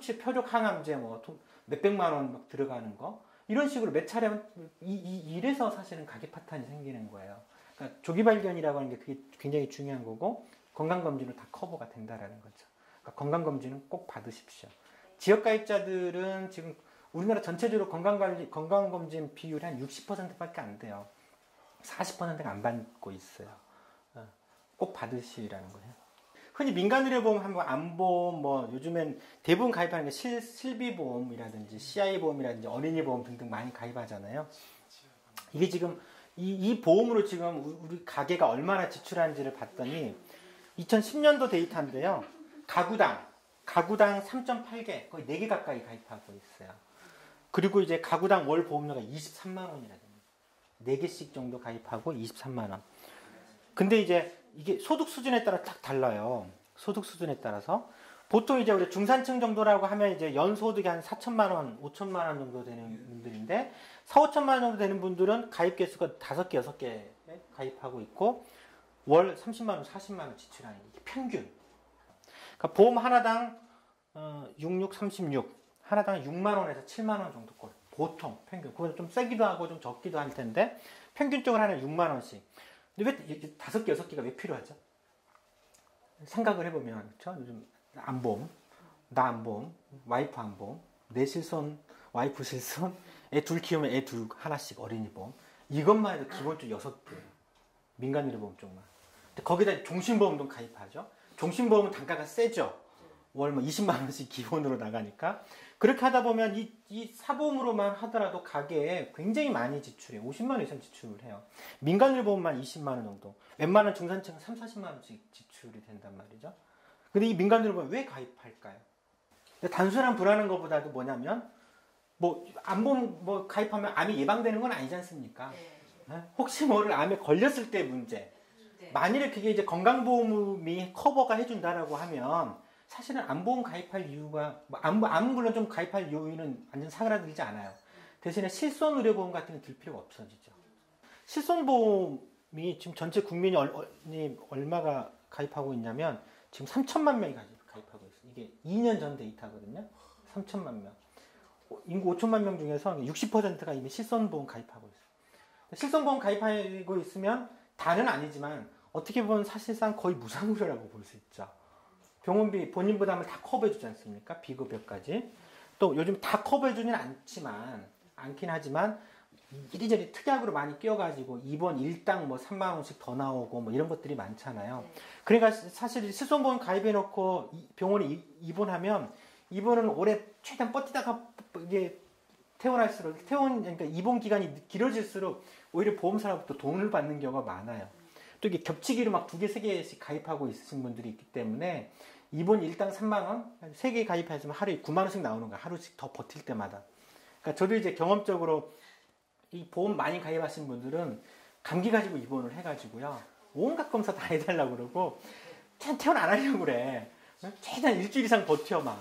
항암제 뭐 몇백만 원 막 들어가는 거. 이런 식으로 몇 차례 이래서 사실은 가계 파탄이 생기는 거예요. 그러니까 조기 발견이라고 하는 게 그게 굉장히 중요한 거고, 건강검진으로 다 커버가 된다라는 거죠. 그러니까 건강검진은 꼭 받으십시오. 지역가입자들은 지금 우리나라 전체적으로 건강검진 비율이 한 60%밖에 안 돼요. 40%가 안 받고 있어요. 꼭 받으시라는 거예요. 흔히 민간의료보험 하면 암보험, 뭐 요즘엔 대부분 가입하는 게 실비보험이라든지 CI보험이라든지 어린이보험 등등 많이 가입하잖아요. 이게 지금 이 보험으로 지금 우리 가계가 얼마나 지출하는지를 봤더니 2010년도 데이터인데요. 가구당 3.8개, 거의 4개 가까이 가입하고 있어요. 그리고 이제 가구당 월 보험료가 23만 원이라 됩니다. 4개씩 정도 가입하고 23만 원. 근데 이제 이게 소득 수준에 따라 딱 달라요. 소득 수준에 따라서. 보통 이제 우리 중산층 정도라고 하면 이제 연소득이 한 4천만 원, 5천만 원 정도 되는 분들인데, 4, 5천만 원 정도 되는 분들은 가입 개수가 5개, 6개 가입하고 있고, 월 30만 원, 40만 원 지출하는 게 평균. 그러니까 보험 하나당 66, 36, 하나당 6만 원에서 7만 원 정도 꼴. 보통 평균. 그건 좀 세기도 하고 좀 적기도 할 텐데, 평균적으로 하나 6만 원씩. 근데 왜 5개, 6개가 왜 필요하죠? 생각을 해보면, 그렇죠? 요즘 암보험, 나 암보험, 와이프 암보험, 내 실손, 와이프 실손, 애 둘 키우면 애 둘 하나씩 어린이 보험. 이것만 해도 기본적으로 6개. 민간의료보험 쪽만. 근데 거기다 종신보험도 가입하죠. 종신보험은 단가가 세죠. 월 뭐 20만 원씩 기본으로 나가니까 그렇게 하다 보면 이 사보험으로만 하더라도 가게에 굉장히 많이 지출해요. 50만 원 이상 지출을 해요. 민간을 보험만 20만 원 정도. 웬만한 중산층은 3, 40만 원씩 지출이 된단 말이죠. 근데 이 민간을 보면 왜 가입할까요? 단순한 불안한 것보다도 뭐냐면 뭐 암보험 뭐 가입하면 암이 예방되는 건 아니지 않습니까? 네. 혹시 모를 암에 걸렸을 때 문제. 네. 만일에 그게 이제 건강보험이 커버가 해준다라고 하면 사실은 암보험 가입할 이유가 암 물론 좀 가입할 이유는 완전 사그라들지 않아요. 대신에 실손의료보험 같은 게 들 필요가 없어지죠. 실손보험이 지금 전체 국민이 얼마가 가입하고 있냐면 지금 3천만 명이 가입하고 있어요. 이게 2년 전 데이터거든요. 3천만 명. 인구 5천만 명 중에서 60%가 이미 실손보험 가입하고 있어요. 실손보험 가입하고 있으면 다는 아니지만 어떻게 보면 사실상 거의 무상무료라고 볼 수 있죠. 병원비 본인 부담을 다 커버해주지 않습니까? 비급여까지. 또 요즘 다 커버해주진 않긴 하지만 이리저리 특약으로 많이 끼워가지고 입원 일당 뭐 3만 원씩 더 나오고 뭐 이런 것들이 많잖아요. 그러니까 사실 실손보험 가입해놓고 병원에 입원하면 입원은 오래 최대한 버티다가 이게 그러니까 입원 기간이 길어질수록 오히려 보험사로부터 돈을 받는 경우가 많아요. 또 이게 겹치기로 막 2개, 3개씩 가입하고 있으신 분들이 있기 때문에 입원 일당 3만 원, 3개 가입하시면 하루에 9만 원씩 나오는 거야. 하루씩 더 버틸 때마다. 그러니까 저도 이제 경험적으로 이 보험 많이 가입하신 분들은 감기 가지고 입원을 해가지고요. 온갖 검사 다 해달라고 그러고 퇴원 안 하려고 그래. 최대한 일주일 이상 버텨 막.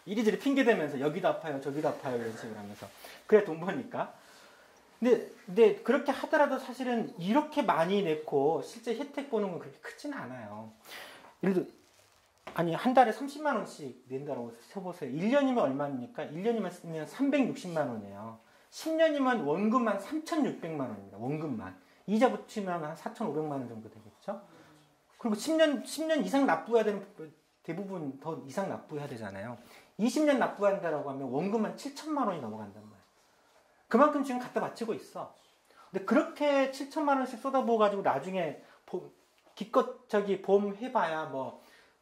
이리저리 핑계대면서 여기도 아파요, 저기도 아파요 이런 식으로 하면서. 그래 돈 버니까. 근데 그렇게 하더라도 사실은 이렇게 많이 내고 실제 혜택 보는 건 그렇게 크진 않아요. 예를 들어 한 달에 30만 원씩 낸다고 쳐보세요. 1년이면 얼마입니까? 1년이면 쓰면 360만 원이에요. 10년이면 원금만 3,600만 원입니다. 원금만. 이자 붙이면 한 4,500만 원 정도 되겠죠? 그리고 10년 이상 납부해야 되는 대부분 더 이상 납부해야 되잖아요. 20년 납부한다라고 하면 원금만 7천만 원이 넘어간단 말이에요. 그만큼 지금 갖다 바치고 있어. 근데 그렇게 7천만 원씩 쏟아부어가지고 나중에 기껏 보험 해봐야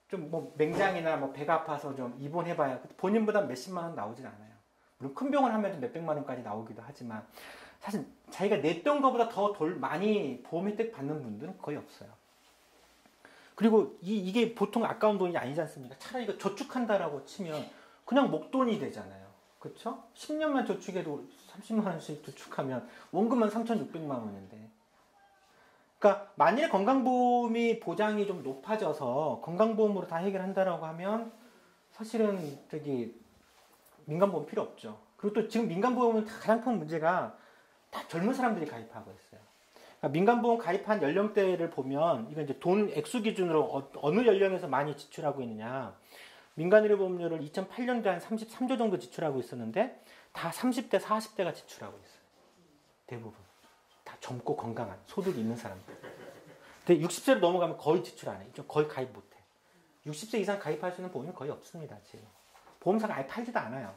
좀 맹장이나 배가 아파서 좀 입원해봐야 본인 부담 몇십만 원 나오진 않아요. 물론 큰 병원 하면 몇백만 원까지 나오기도 하지만 사실 자기가 냈던 것보다 더 많이 보험 혜택 받는 분들은 거의 없어요. 그리고 이게 보통 아까운 돈이 아니지 않습니까? 차라리 이거 저축한다라고 치면 그냥 목돈이 되잖아요. 그렇죠? 10년만 저축해도 30만 원씩 저축하면 원금만 3,600만 원인데. 그러니까 만일 건강보험이 보장이 좀 높아져서 건강보험으로 다 해결한다라고 하면 사실은 민간보험 필요 없죠. 그리고 또 지금 민간보험은 가장 큰 문제가 다 젊은 사람들이 가입하고 있어요. 그러니까 민간보험 가입한 연령대를 보면 이건 이제 돈 액수 기준으로 어느 연령에서 많이 지출하고 있느냐. 민간의료보험료를 2008년도에 한 33조 정도 지출하고 있었는데 다 30대, 40대가 지출하고 있어요. 대부분. 다 젊고 건강한 소득이 있는 사람들. 근데 60세로 넘어가면 거의 지출 안 해. 거의 가입 못 해. 60세 이상 가입할 수 있는 보험이 거의 없습니다. 지금. 보험사가 아예 팔지도 않아요.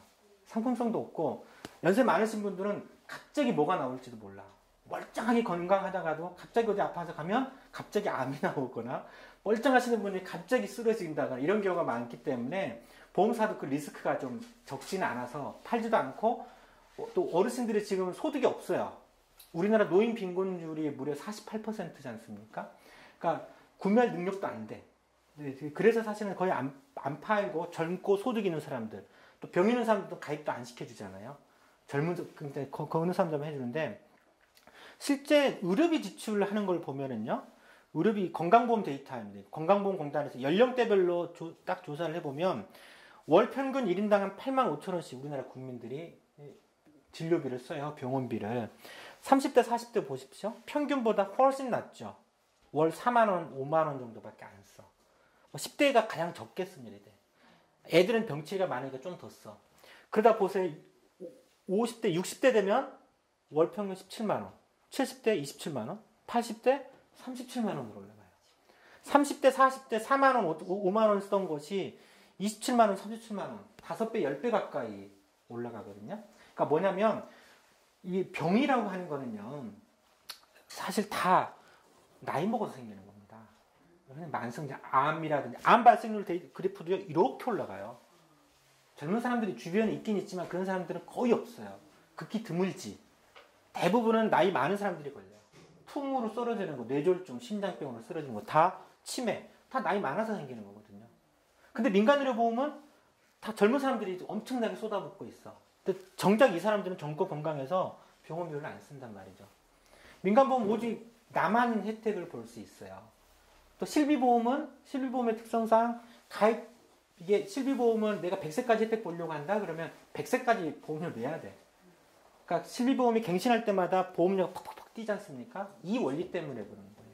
상품성도 없고 연세 많으신 분들은 갑자기 뭐가 나올지도 몰라. 멀쩡하게 건강하다가도 갑자기 어디 아파서 가면 갑자기 암이 나오거나 멀쩡하시는 분이 갑자기 쓰러진다거나 이런 경우가 많기 때문에 보험사도 그 리스크가 좀 적지는 않아서 팔지도 않고 또 어르신들이 지금 소득이 없어요. 우리나라 노인 빈곤율이 무려 48%지 않습니까? 그러니까 구매할 능력도 안 돼. 그래서 사실은 거의 안 팔고 젊고 소득 있는 사람들 또 병 있는 사람들도 가입도 안 시켜주잖아요. 근데 어느 사람들만 해주는데 실제 의료비 지출하는 걸 보면은요, 의료비 건강보험 데이터입니다. 건강보험공단에서 연령대별로 딱 조사를 해보면 월 평균 1인당 한 8만 5천 원씩 우리나라 국민들이 진료비를 써요. 병원비를. 30대, 40대 보십시오. 평균보다 훨씬 낮죠. 월 4만 원, 5만 원 정도밖에 안 써. 10대가 가장 적게 씁니다. 애들은 병치레가 많으니까 좀 더 써. 그러다 보세요. 50대, 60대 되면 월 평균 17만 원. 70대 27만 원. 80대 37만 원으로 올라가요. 30대, 40대 4만 원, 5만 원 쓰던 것이 27만 원, 37만 원. 5배, 10배 가까이 올라가거든요. 그러니까 뭐냐면 이 병이라고 하는 거는요. 사실 다 나이 먹어서 생기는 겁니다. 만성장 암이라든지 암 발생률 그래프도 이렇게 올라가요. 젊은 사람들이 주변에 있긴 있지만 그런 사람들은 거의 없어요. 극히 드물지. 대부분은 나이 많은 사람들이 걸려요. 풍으로 쓰러지는 거, 뇌졸중, 심장병으로 쓰러지는 거, 다 치매, 다 나이 많아서 생기는 거거든요. 근데 민간의료보험은 다 젊은 사람들이 엄청나게 쏟아붓고 있어. 근데 정작 이 사람들은 젊고 건강해서 병원비를 안 쓴단 말이죠. 민간보험 오직 나만 혜택을 볼 수 있어요. 또 실비보험의 특성상 이게 실비보험은 내가 100세까지 혜택 보려고 한다 그러면 100세까지 보험료를 내야 돼. 그러니까 실비보험이 갱신할 때마다 보험료가 팍팍팍 뛰지 않습니까? 이 원리 때문에 그러는 거예요.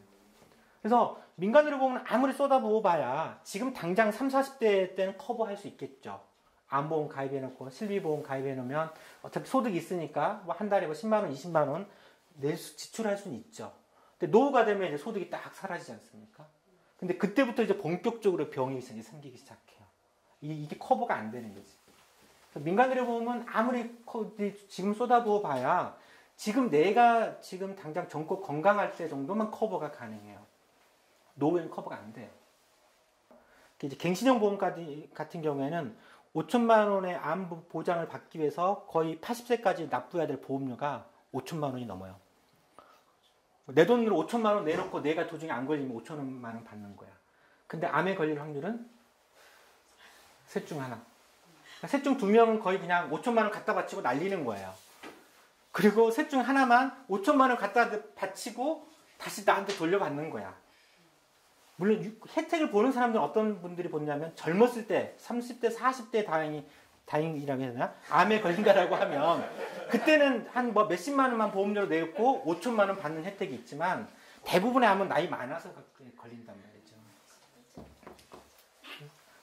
그래서 민간의료보험은 아무리 쏟아부어 봐야 지금 당장 30, 40대 때는 커버할 수 있겠죠. 암보험 가입해놓고 실비보험 가입해놓으면 어차피 소득이 있으니까 뭐 한 달에 뭐 10만 원, 20만 원 지출할 수는 있죠. 근데 노후가 되면 이제 소득이 딱 사라지지 않습니까? 근데 그때부터 이제 본격적으로 병이 생기기 시작해요. 이게 커버가 안 되는 거지. 민간의료보험은 아무리 지금 쏟아부어 봐야 지금 내가 지금 당장 젊고 건강할 때 정도만 커버가 가능해요. 노후에는 커버가 안 돼요. 이제 갱신형 보험 같은 경우에는 5천만 원의 암 보장을 받기 위해서 거의 80세까지 납부해야 될 보험료가 5천만 원이 넘어요. 내 돈으로 5천만 원 내놓고 내가 도중에 안 걸리면 5천만 원 받는 거야. 근데 암에 걸릴 확률은 셋 중 하나. 셋 중 두 명은 거의 그냥 5천만 원 갖다 바치고 날리는 거예요. 그리고 셋 중 하나만 5천만 원 갖다 바치고 다시 나한테 돌려받는 거야. 물론 혜택을 보는 사람들은 어떤 분들이 보냐면 젊었을 때 30대 40대 다행이라고 해야 되나? 암에 걸린다라고 하면 그때는 한 뭐 몇십만 원만 보험료로 내고 5천만 원 받는 혜택이 있지만 대부분의 암은 나이 많아서 걸린단 말이죠.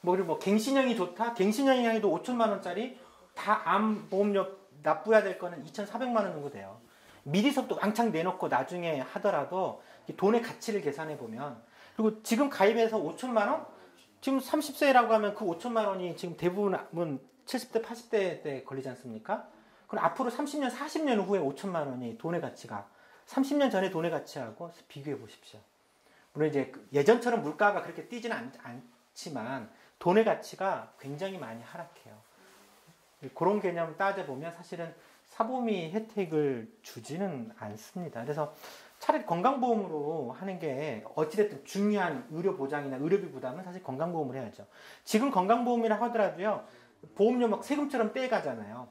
그리고 뭐 갱신형이 좋다? 갱신형이 해도 5천만 원짜리 다 암 보험료 납부해야 될 거는 2,400만 원 정도 돼요. 미리서부터 왕창 내놓고 나중에 하더라도 돈의 가치를 계산해 보면 그리고 지금 가입해서 5천만 원? 지금 30세라고 하면 그 5천만 원이 지금 대부분은 70대, 80대 때 걸리지 않습니까? 그럼 앞으로 30년, 40년 후에 5천만 원이 돈의 가치가 30년 전에 돈의 가치하고 비교해 보십시오. 물론 이제 예전처럼 물가가 그렇게 뛰지는 않지만 돈의 가치가 굉장히 많이 하락해요. 그런 개념을 따져보면 사실은 사보험이 혜택을 주지는 않습니다. 그래서 차라리 건강보험으로 하는 게 어찌됐든 중요한 의료보장이나 의료비 부담은 사실 건강보험을 해야죠. 지금 건강보험이라 하더라도요. 보험료 막 세금처럼 떼가잖아요.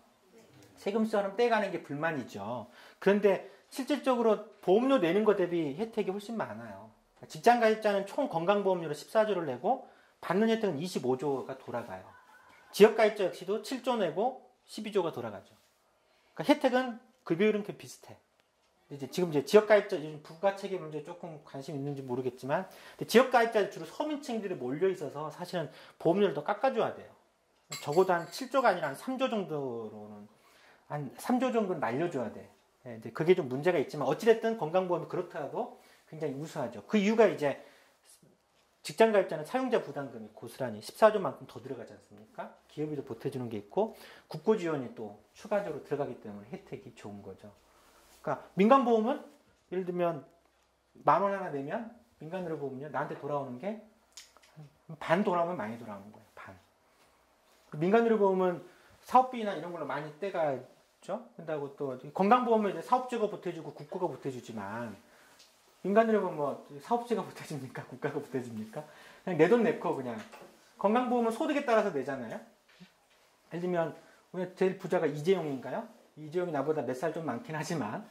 세금처럼 떼가는 게 불만이죠. 그런데 실질적으로 보험료 내는 것 대비 혜택이 훨씬 많아요. 직장가입자는 총 건강보험료로 14조를 내고 받는 혜택은 25조가 돌아가요. 지역가입자 역시도 7조 내고 12조가 돌아가죠. 그러니까 혜택은 급여율은 비슷해. 지금 지역가입자 부가체계 문제 조금 관심 있는지 모르겠지만 지역가입자 주로 서민층들이 몰려 있어서 사실은 보험료를 더 깎아줘야 돼요. 적어도 한 7조가 아니라 한 3조 정도로는 한 3조 정도는 날려줘야 돼. 이제 그게 좀 문제가 있지만 어찌됐든 건강보험이 그렇더라도 굉장히 우수하죠. 그 이유가 이제 직장가입자는 사용자 부담금이 고스란히 14조만큼 더 들어가지 않습니까? 기업이 더 보태주는 게 있고 국고지원이 또 추가적으로 들어가기 때문에 혜택이 좋은 거죠. 그러니까 민간보험은 예를 들면 10,000원 하나 내면 민간의료보험은요 나한테 돌아오는 게 반 돌아오면 많이 돌아오는 거예요. 반. 민간의료보험은 사업비나 이런 걸로 많이 떼가죠. 그런다고 또 건강보험은 이제 사업주가 보태주고 국가가 보태주지만 민간의료보험 뭐 사업주가 보태줍니까? 국가가 보태줍니까? 그냥 내 돈 내고 그냥 건강보험은 소득에 따라서 내잖아요. 예를 들면 우리 제일 부자가 이재용인가요? 이재용이 나보다 몇 살 좀 많긴 하지만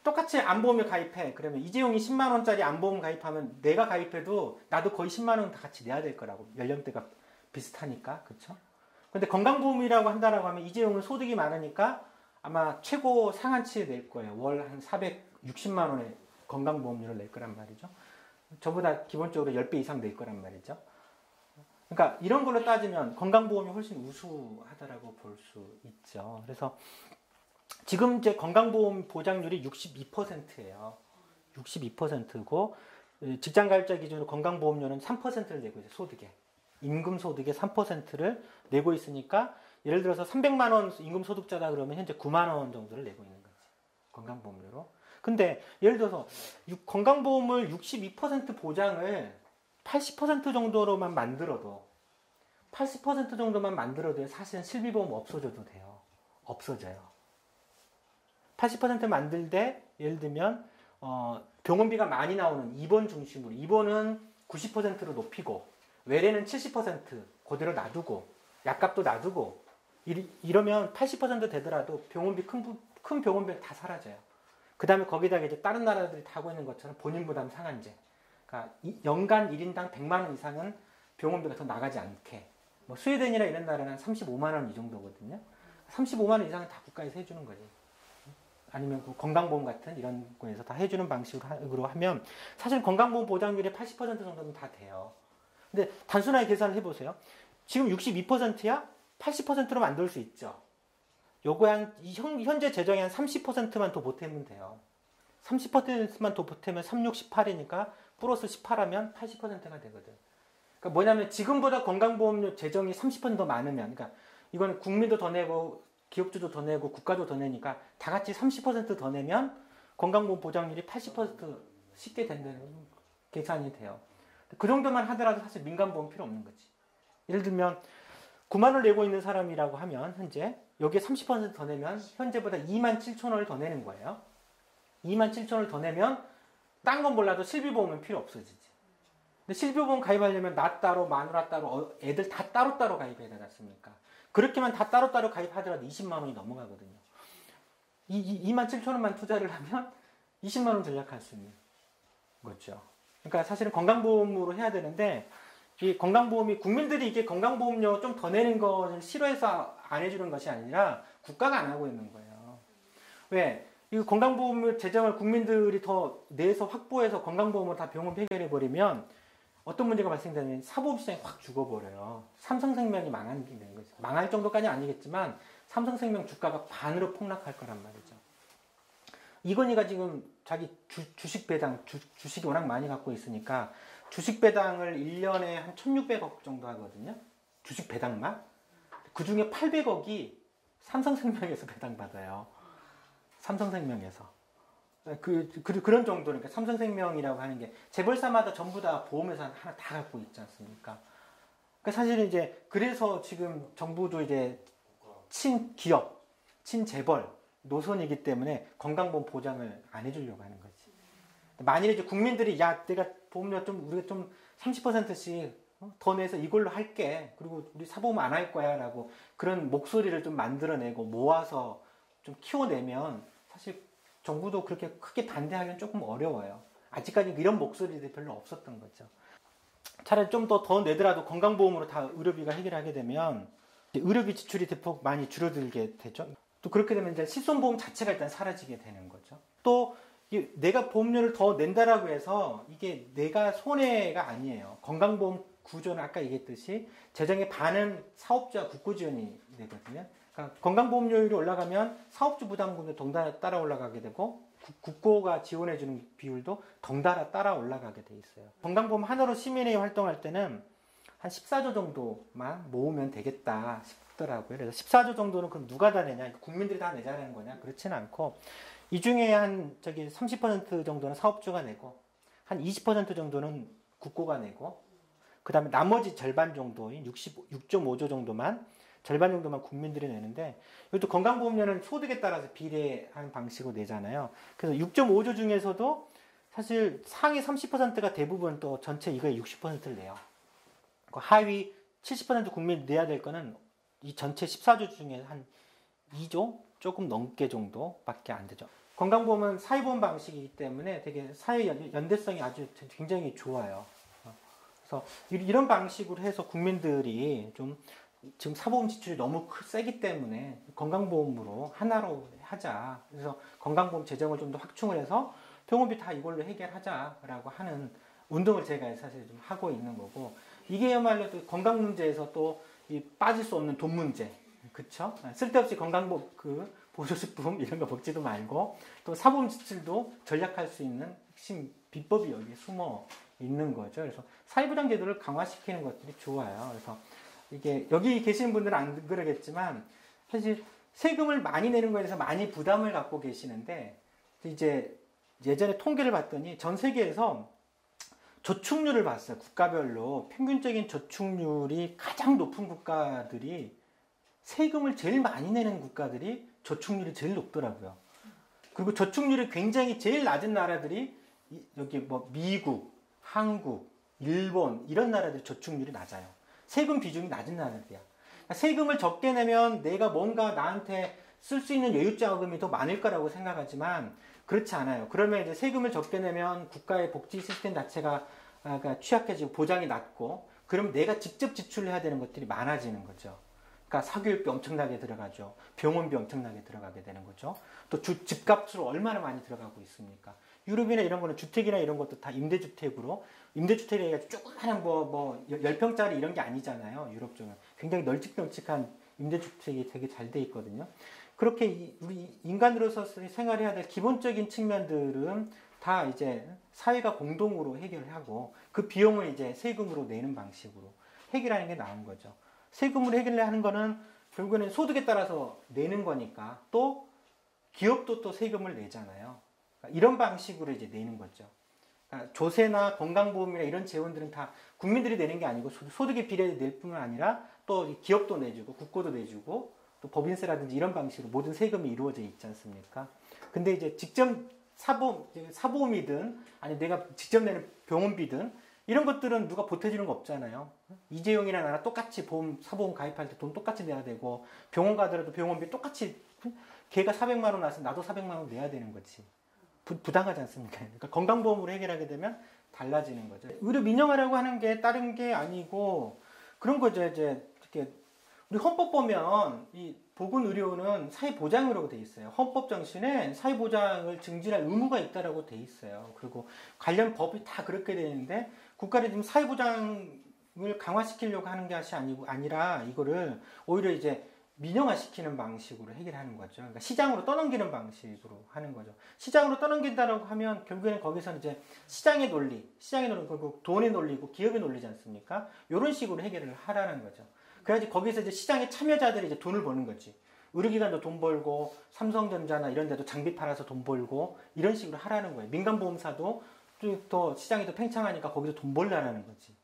똑같이 암보험에 가입해. 그러면 이재용이 10만 원짜리 암보험 가입하면 내가 가입해도 나도 거의 10만 원 다 같이 내야 될 거라고. 연령대가 비슷하니까. 그렇죠? 근데 건강보험이라고 한다라고 하면 이재용은 소득이 많으니까 아마 최고 상한치에 낼 거예요. 월 한 460만 원의 건강보험료를 낼 거란 말이죠. 저보다 기본적으로 10배 이상 낼 거란 말이죠. 그러니까 이런 걸로 따지면 건강보험이 훨씬 우수하다라고 볼 수 있죠. 그래서 지금 제 건강보험 보장률이 62%예요. 62%고 직장가입자 기준으로 건강보험료는 3%를 내고 있어요. 소득에. 임금소득의 3%를 내고 있으니까 예를 들어서 300만 원 임금소득자다 그러면 현재 9만 원 정도를 내고 있는 거지. 건강보험료로. 근데 예를 들어서 건강보험을 62% 보장을 80% 정도로만 만들어도 80% 정도만 만들어도 사실은 실비보험 없어져도 돼요. 없어져요. 80% 만들 때 예를 들면 병원비가 많이 나오는 입원 중심으로 입원은 90%로 높이고 외래는 70% 그대로 놔두고 약값도 놔두고 이러면 80% 되더라도 병원비 큰 병원비 다 사라져요. 그 다음에 거기다가 이제 다른 나라들이 다 하고 있는 것처럼 본인 부담 상한제. 그러니까 연간 1인당 100만 원 이상은 병원비가 더 나가지 않게. 뭐 스웨덴이나 이런 나라는 35만 원 이 정도거든요. 35만 원 이상은 다 국가에서 해주는 거지. 아니면 그 건강보험 같은 이런 거에서 다 해주는 방식으로 하면 사실 건강보험 보장률이 80% 정도는 다 돼요. 근데 단순하게 계산을 해보세요. 지금 62%야? 80%로 만들 수 있죠. 요거 현재 재정의 한 30%만 더 보태면 돼요. 30%만 더 보태면 36, 18이니까 플러스 18하면 80%가 되거든. 그러니까 뭐냐면 지금보다 건강보험료 재정이 30%더 많으면, 그러니까 이거는 국민도 더 내고 기업주도 더 내고 국가도 더 내니까 다 같이 30%더 내면 건강보험 보장률이 80% 쉽게 된다는 계산이 돼요. 그 정도만 하더라도 사실 민간보험 필요 없는 거지. 예를 들면 9만 원을 내고 있는 사람이라고 하면 현재 여기에 30%더 내면 현재보다 2만 7천 원을 더 내는 거예요. 2만 7천 원을 더 내면 딴 건 몰라도 실비보험은 필요 없어지지. 근데 실비보험 가입하려면 나 따로 마누라 따로 애들 다 따로따로 가입해야 되지 않습니까? 그렇게만 다 따로따로 가입하더라도 20만 원이 넘어가거든요. 2만 7천 원만 투자를 하면 20만 원 전략할 수 있는 거죠. 그러니까 사실은 건강보험으로 해야 되는데 이 건강보험이 국민들이 이게 건강보험료 좀 더 내는 것을 싫어해서 안 해주는 것이 아니라 국가가 안 하고 있는 거예요. 왜? 이 건강보험 재정을 국민들이 더 내서 확보해서 건강보험을 다 병원 해결해 버리면 어떤 문제가 발생되면 사보험시장이 확 죽어버려요. 삼성생명이 망하는 게 되는 거죠. 망할 정도까지는 아니겠지만 삼성생명 주가가 반으로 폭락할 거란 말이죠. 이건희가 지금 자기 주식 배당, 주식이 워낙 많이 갖고 있으니까 주식 배당을 1년에 한 1,600억 정도 하거든요. 주식 배당만. 그 중에 800억이 삼성생명에서 배당받아요. 삼성생명에서. 그런 정도니까 삼성생명이라고 하는 게 재벌사마다 전부 다 보험회사 하나 다 갖고 있지 않습니까? 그러니까 사실은 이제 그래서 지금 정부도 이제 친기업, 친재벌 노선이기 때문에 건강보험 보장을 안 해주려고 하는 거지. 만일에 이제 국민들이 야 내가 보험료 우리가 좀 30%씩 더 내서 이걸로 할게. 그리고 우리 사보험 안 할 거야 라고 그런 목소리를 좀 만들어내고 모아서 좀 키워내면 사실 정부도 그렇게 크게 반대하기는 조금 어려워요. 아직까지 이런 목소리들이 별로 없었던 거죠. 차라리 좀 더 내더라도 건강보험으로 다 의료비가 해결하게 되면 의료비 지출이 대폭 많이 줄어들게 되죠. 또 그렇게 되면 이제 실손보험 자체가 일단 사라지게 되는 거죠. 또 내가 보험료를 더 낸다라고 해서 이게 내가 손해가 아니에요. 건강보험 구조는 아까 얘기했듯이 재정의 반은 사업주와 국고 지원이 되거든요. 그러니까 건강보험료율이 올라가면 사업주 부담금도 덩달아 따라 올라가게 되고 국고가 지원해주는 비율도 덩달아 따라 올라가게 돼 있어요. 건강보험 하나로 시민회의 활동할 때는 한 14조 정도만 모으면 되겠다 싶더라고요. 그래서 14조 정도는 그럼 누가 다 내냐? 국민들이 다 내자라는 거냐? 그렇지는 않고 이 중에 한 30% 정도는 사업주가 내고 한 20% 정도는 국고가 내고 그 다음에 나머지 절반 정도인 6.5조 정도만 절반 정도만 국민들이 내는데 이것도 건강보험료는 소득에 따라서 비례한 방식으로 내잖아요. 그래서 6.5조 중에서도 사실 상위 30%가 대부분 또 전체 이거의 60%를 내요. 하위 70% 국민이 내야 될 거는 이 전체 14조 중에 한 2조 조금 넘게 정도밖에 안 되죠. 건강보험은 사회보험 방식이기 때문에 되게 사회 연대성이 아주 굉장히 좋아요. 그래서 이런 방식으로 해서 국민들이 좀 지금 사보험 지출이 너무 세기 때문에 건강보험으로 하나로 하자. 그래서 건강보험 재정을 좀 더 확충을 해서 병원비 다 이걸로 해결하자라고 하는 운동을 제가 사실 좀 하고 있는 거고 이게야말로 또 건강 문제에서 또 빠질 수 없는 돈 문제. 그쵸? 쓸데없이 건강보험 보조식품 이런 거 먹지도 말고 또 사보험 지출도 전략할 수 있는 핵심 비법이 여기에 숨어 있는 거죠. 그래서 사회보장 제도를 강화시키는 것들이 좋아요. 그래서 이게 여기 계시는 분들은 안 그러겠지만 사실 세금을 많이 내는 거에 대해서 많이 부담을 갖고 계시는데 이제 예전에 통계를 봤더니 전 세계에서 저축률을 봤어요. 국가별로 평균적인 저축률이 가장 높은 국가들이 세금을 제일 많이 내는 국가들이 저축률이 제일 높더라고요. 그리고 저축률이 굉장히 제일 낮은 나라들이 여기 뭐 미국, 한국, 일본 이런 나라들이 저축률이 낮아요. 세금 비중이 낮은 나라들이야. 그러니까 세금을 적게 내면 내가 뭔가 나한테 쓸 수 있는 여유 자금이 더 많을 거라고 생각하지만 그렇지 않아요. 그러면 이제 세금을 적게 내면 국가의 복지 시스템 자체가 취약해지고 보장이 낮고 그러면 내가 직접 지출해야 되는 것들이 많아지는 거죠. 그러니까 사교육비 엄청나게 들어가죠. 병원비 엄청나게 들어가게 되는 거죠. 또 집값으로 얼마나 많이 들어가고 있습니까? 유럽이나 이런 거는 주택이나 이런 것도 다 임대주택으로 임대주택이 조그마한 10평짜리 이런 게 아니잖아요. 유럽 쪽은 굉장히 널찍널찍한 임대주택이 되게 잘 돼 있거든요. 그렇게 우리 인간으로서 생활해야 될 기본적인 측면들은 다 이제 사회가 공동으로 해결하고 그 비용을 이제 세금으로 내는 방식으로 해결하는 게 나은 거죠. 세금으로 해결하는 거는 결국에는 소득에 따라서 내는 거니까 또 기업도 또 세금을 내잖아요. 그러니까 이런 방식으로 이제 내는 거죠. 그러니까 조세나 건강보험이나 이런 재원들은 다 국민들이 내는 게 아니고 소득에 비례해 낼 뿐만 아니라 또 기업도 내주고 국고도 내주고 또 법인세라든지 이런 방식으로 모든 세금이 이루어져 있지 않습니까? 근데 이제 직접 사보험이든 아니 내가 직접 내는 병원비든 이런 것들은 누가 보태주는 거 없잖아요. 이재용이나 나랑 똑같이 사보험 가입할 때 돈 똑같이 내야 되고 병원 가더라도 병원비 똑같이 걔가 400만 원 나서 나도 400만 원 내야 되는 거지. 부당하지 않습니까? 그러니까 건강보험으로 해결하게 되면 달라지는 거죠. 의료 민영화라고 하는 게 다른 게 아니고 그런 거죠. 이제 이렇게 우리 헌법 보면 이 보건의료는 사회보장으로 돼 있어요. 헌법 정신에 사회보장을 증진할 의무가 있다라고 돼 있어요. 그리고 관련 법이 다 그렇게 되는데 국가는 지금 사회보장을 강화시키려고 하는 것이 아니라 이거를 오히려 이제 민영화시키는 방식으로 해결하는 거죠. 그러니까 시장으로 떠넘기는 방식으로 하는 거죠. 시장으로 떠넘긴다라고 하면 결국에는 거기서는 이제 시장의 논리, 결국 돈의 논리고 기업의 논리지 않습니까? 이런 식으로 해결을 하라는 거죠. 그래야지 거기서 이제 시장의 참여자들이 이제 돈을 버는 거지. 의료기관도 돈 벌고 삼성전자나 이런 데도 장비 팔아서 돈 벌고 이런 식으로 하라는 거예요. 민간보험사도 더 시장이 더 팽창하니까 거기서 돈 벌라는 거지.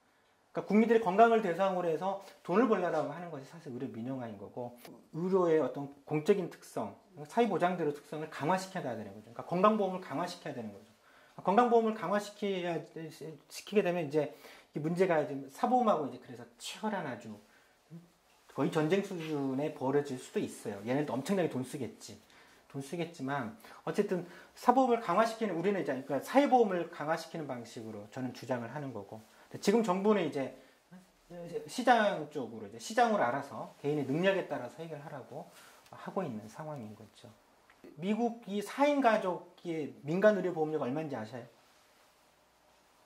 그러니까 국민들의 건강을 대상으로 해서 돈을 벌려고 하는 것이 사실 의료 민영화인 거고 의료의 어떤 공적인 특성, 사회보장대로 특성을 강화시켜야 되는 거죠. 그러니까 건강보험을 강화시켜야 되는 거죠. 건강보험을 강화시키게 되면 이제 문제가 이제 사보험하고 이제 그래서 치열한 아주 거의 전쟁 수준에 벌어질 수도 있어요. 얘네도 엄청나게 돈 쓰겠지만 어쨌든 사보험을 강화시키는 우리는 이제 그러니까 사회보험을 강화시키는 방식으로 저는 주장을 하는 거고 지금 정부는 이제 시장 쪽으로 이제 시장으로 알아서 개인의 능력에 따라서 해결하라고 하고 있는 상황인 거죠. 미국이 4인 가족의 민간 의료 보험료가 얼마인지 아셔요?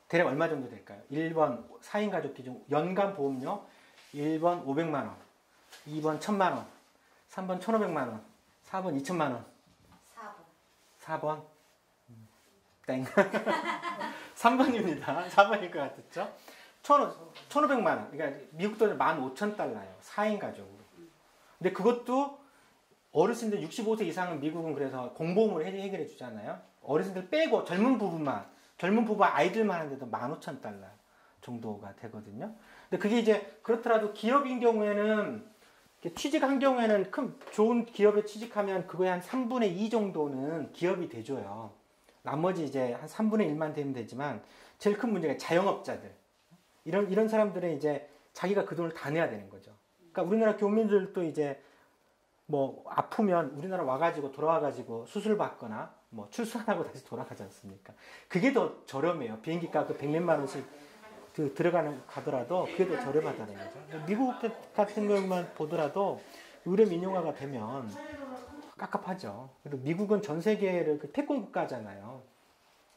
대략 얼마 정도 될까요? 1번 4인 가족 기준 연간 보험료 1번 500만 원, 2번 1000만 원, 3번 1500만 원, 4번 2000만 원. 4번. 땡. 3번입니다. 4번일 것 같았죠? 1500만 원. 그러니까 미국 돈 15,000달러예요. 4인 가족으로. 근데 그것도 어르신들 65세 이상은 미국은 그래서 공보험을 해결해 주잖아요. 어르신들 빼고 젊은 부부 아이들만 하는데도 15,000달러 정도가 되거든요. 근데 그게 이제 그렇더라도 기업인 경우에는 취직한 경우에는 좋은 기업에 취직하면 그거의 한 3분의 2 정도는 기업이 대줘요. 나머지 이제 한 3분의 1만 되면 되지만 제일 큰 문제가 자영업자들. 이런 사람들은 이제 자기가 그 돈을 다 내야 되는 거죠. 그러니까 우리나라 교민들도 이제 뭐 아프면 우리나라 와가지고 돌아와가지고 수술 받거나 뭐 출산하고 다시 돌아가지 않습니까? 그게 더 저렴해요. 비행기 값 100몇만 원씩 가더라도 그게 더 저렴하다는 거죠. 미국 같은 경우만 보더라도 의료 민영화가 되면 깝깝하죠. 그리고 미국은 전 세계를 패권 국가잖아요.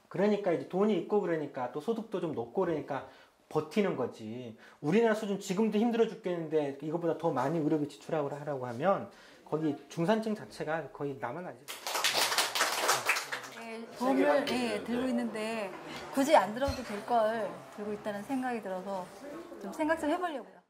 그러니까 이제 돈이 있고 그러니까 또 소득도 좀 높고 그러니까 버티는 거지. 우리나라 수준 지금도 힘들어 죽겠는데 이거보다 더 많이 의료비 지출하고 하라고 하면 거기 중산층 자체가 거의 남아나죠. 보험을 들고 있는데 굳이 안 들어도 될 걸 들고 있다는 생각이 들어서 좀 생각 좀 해보려고요.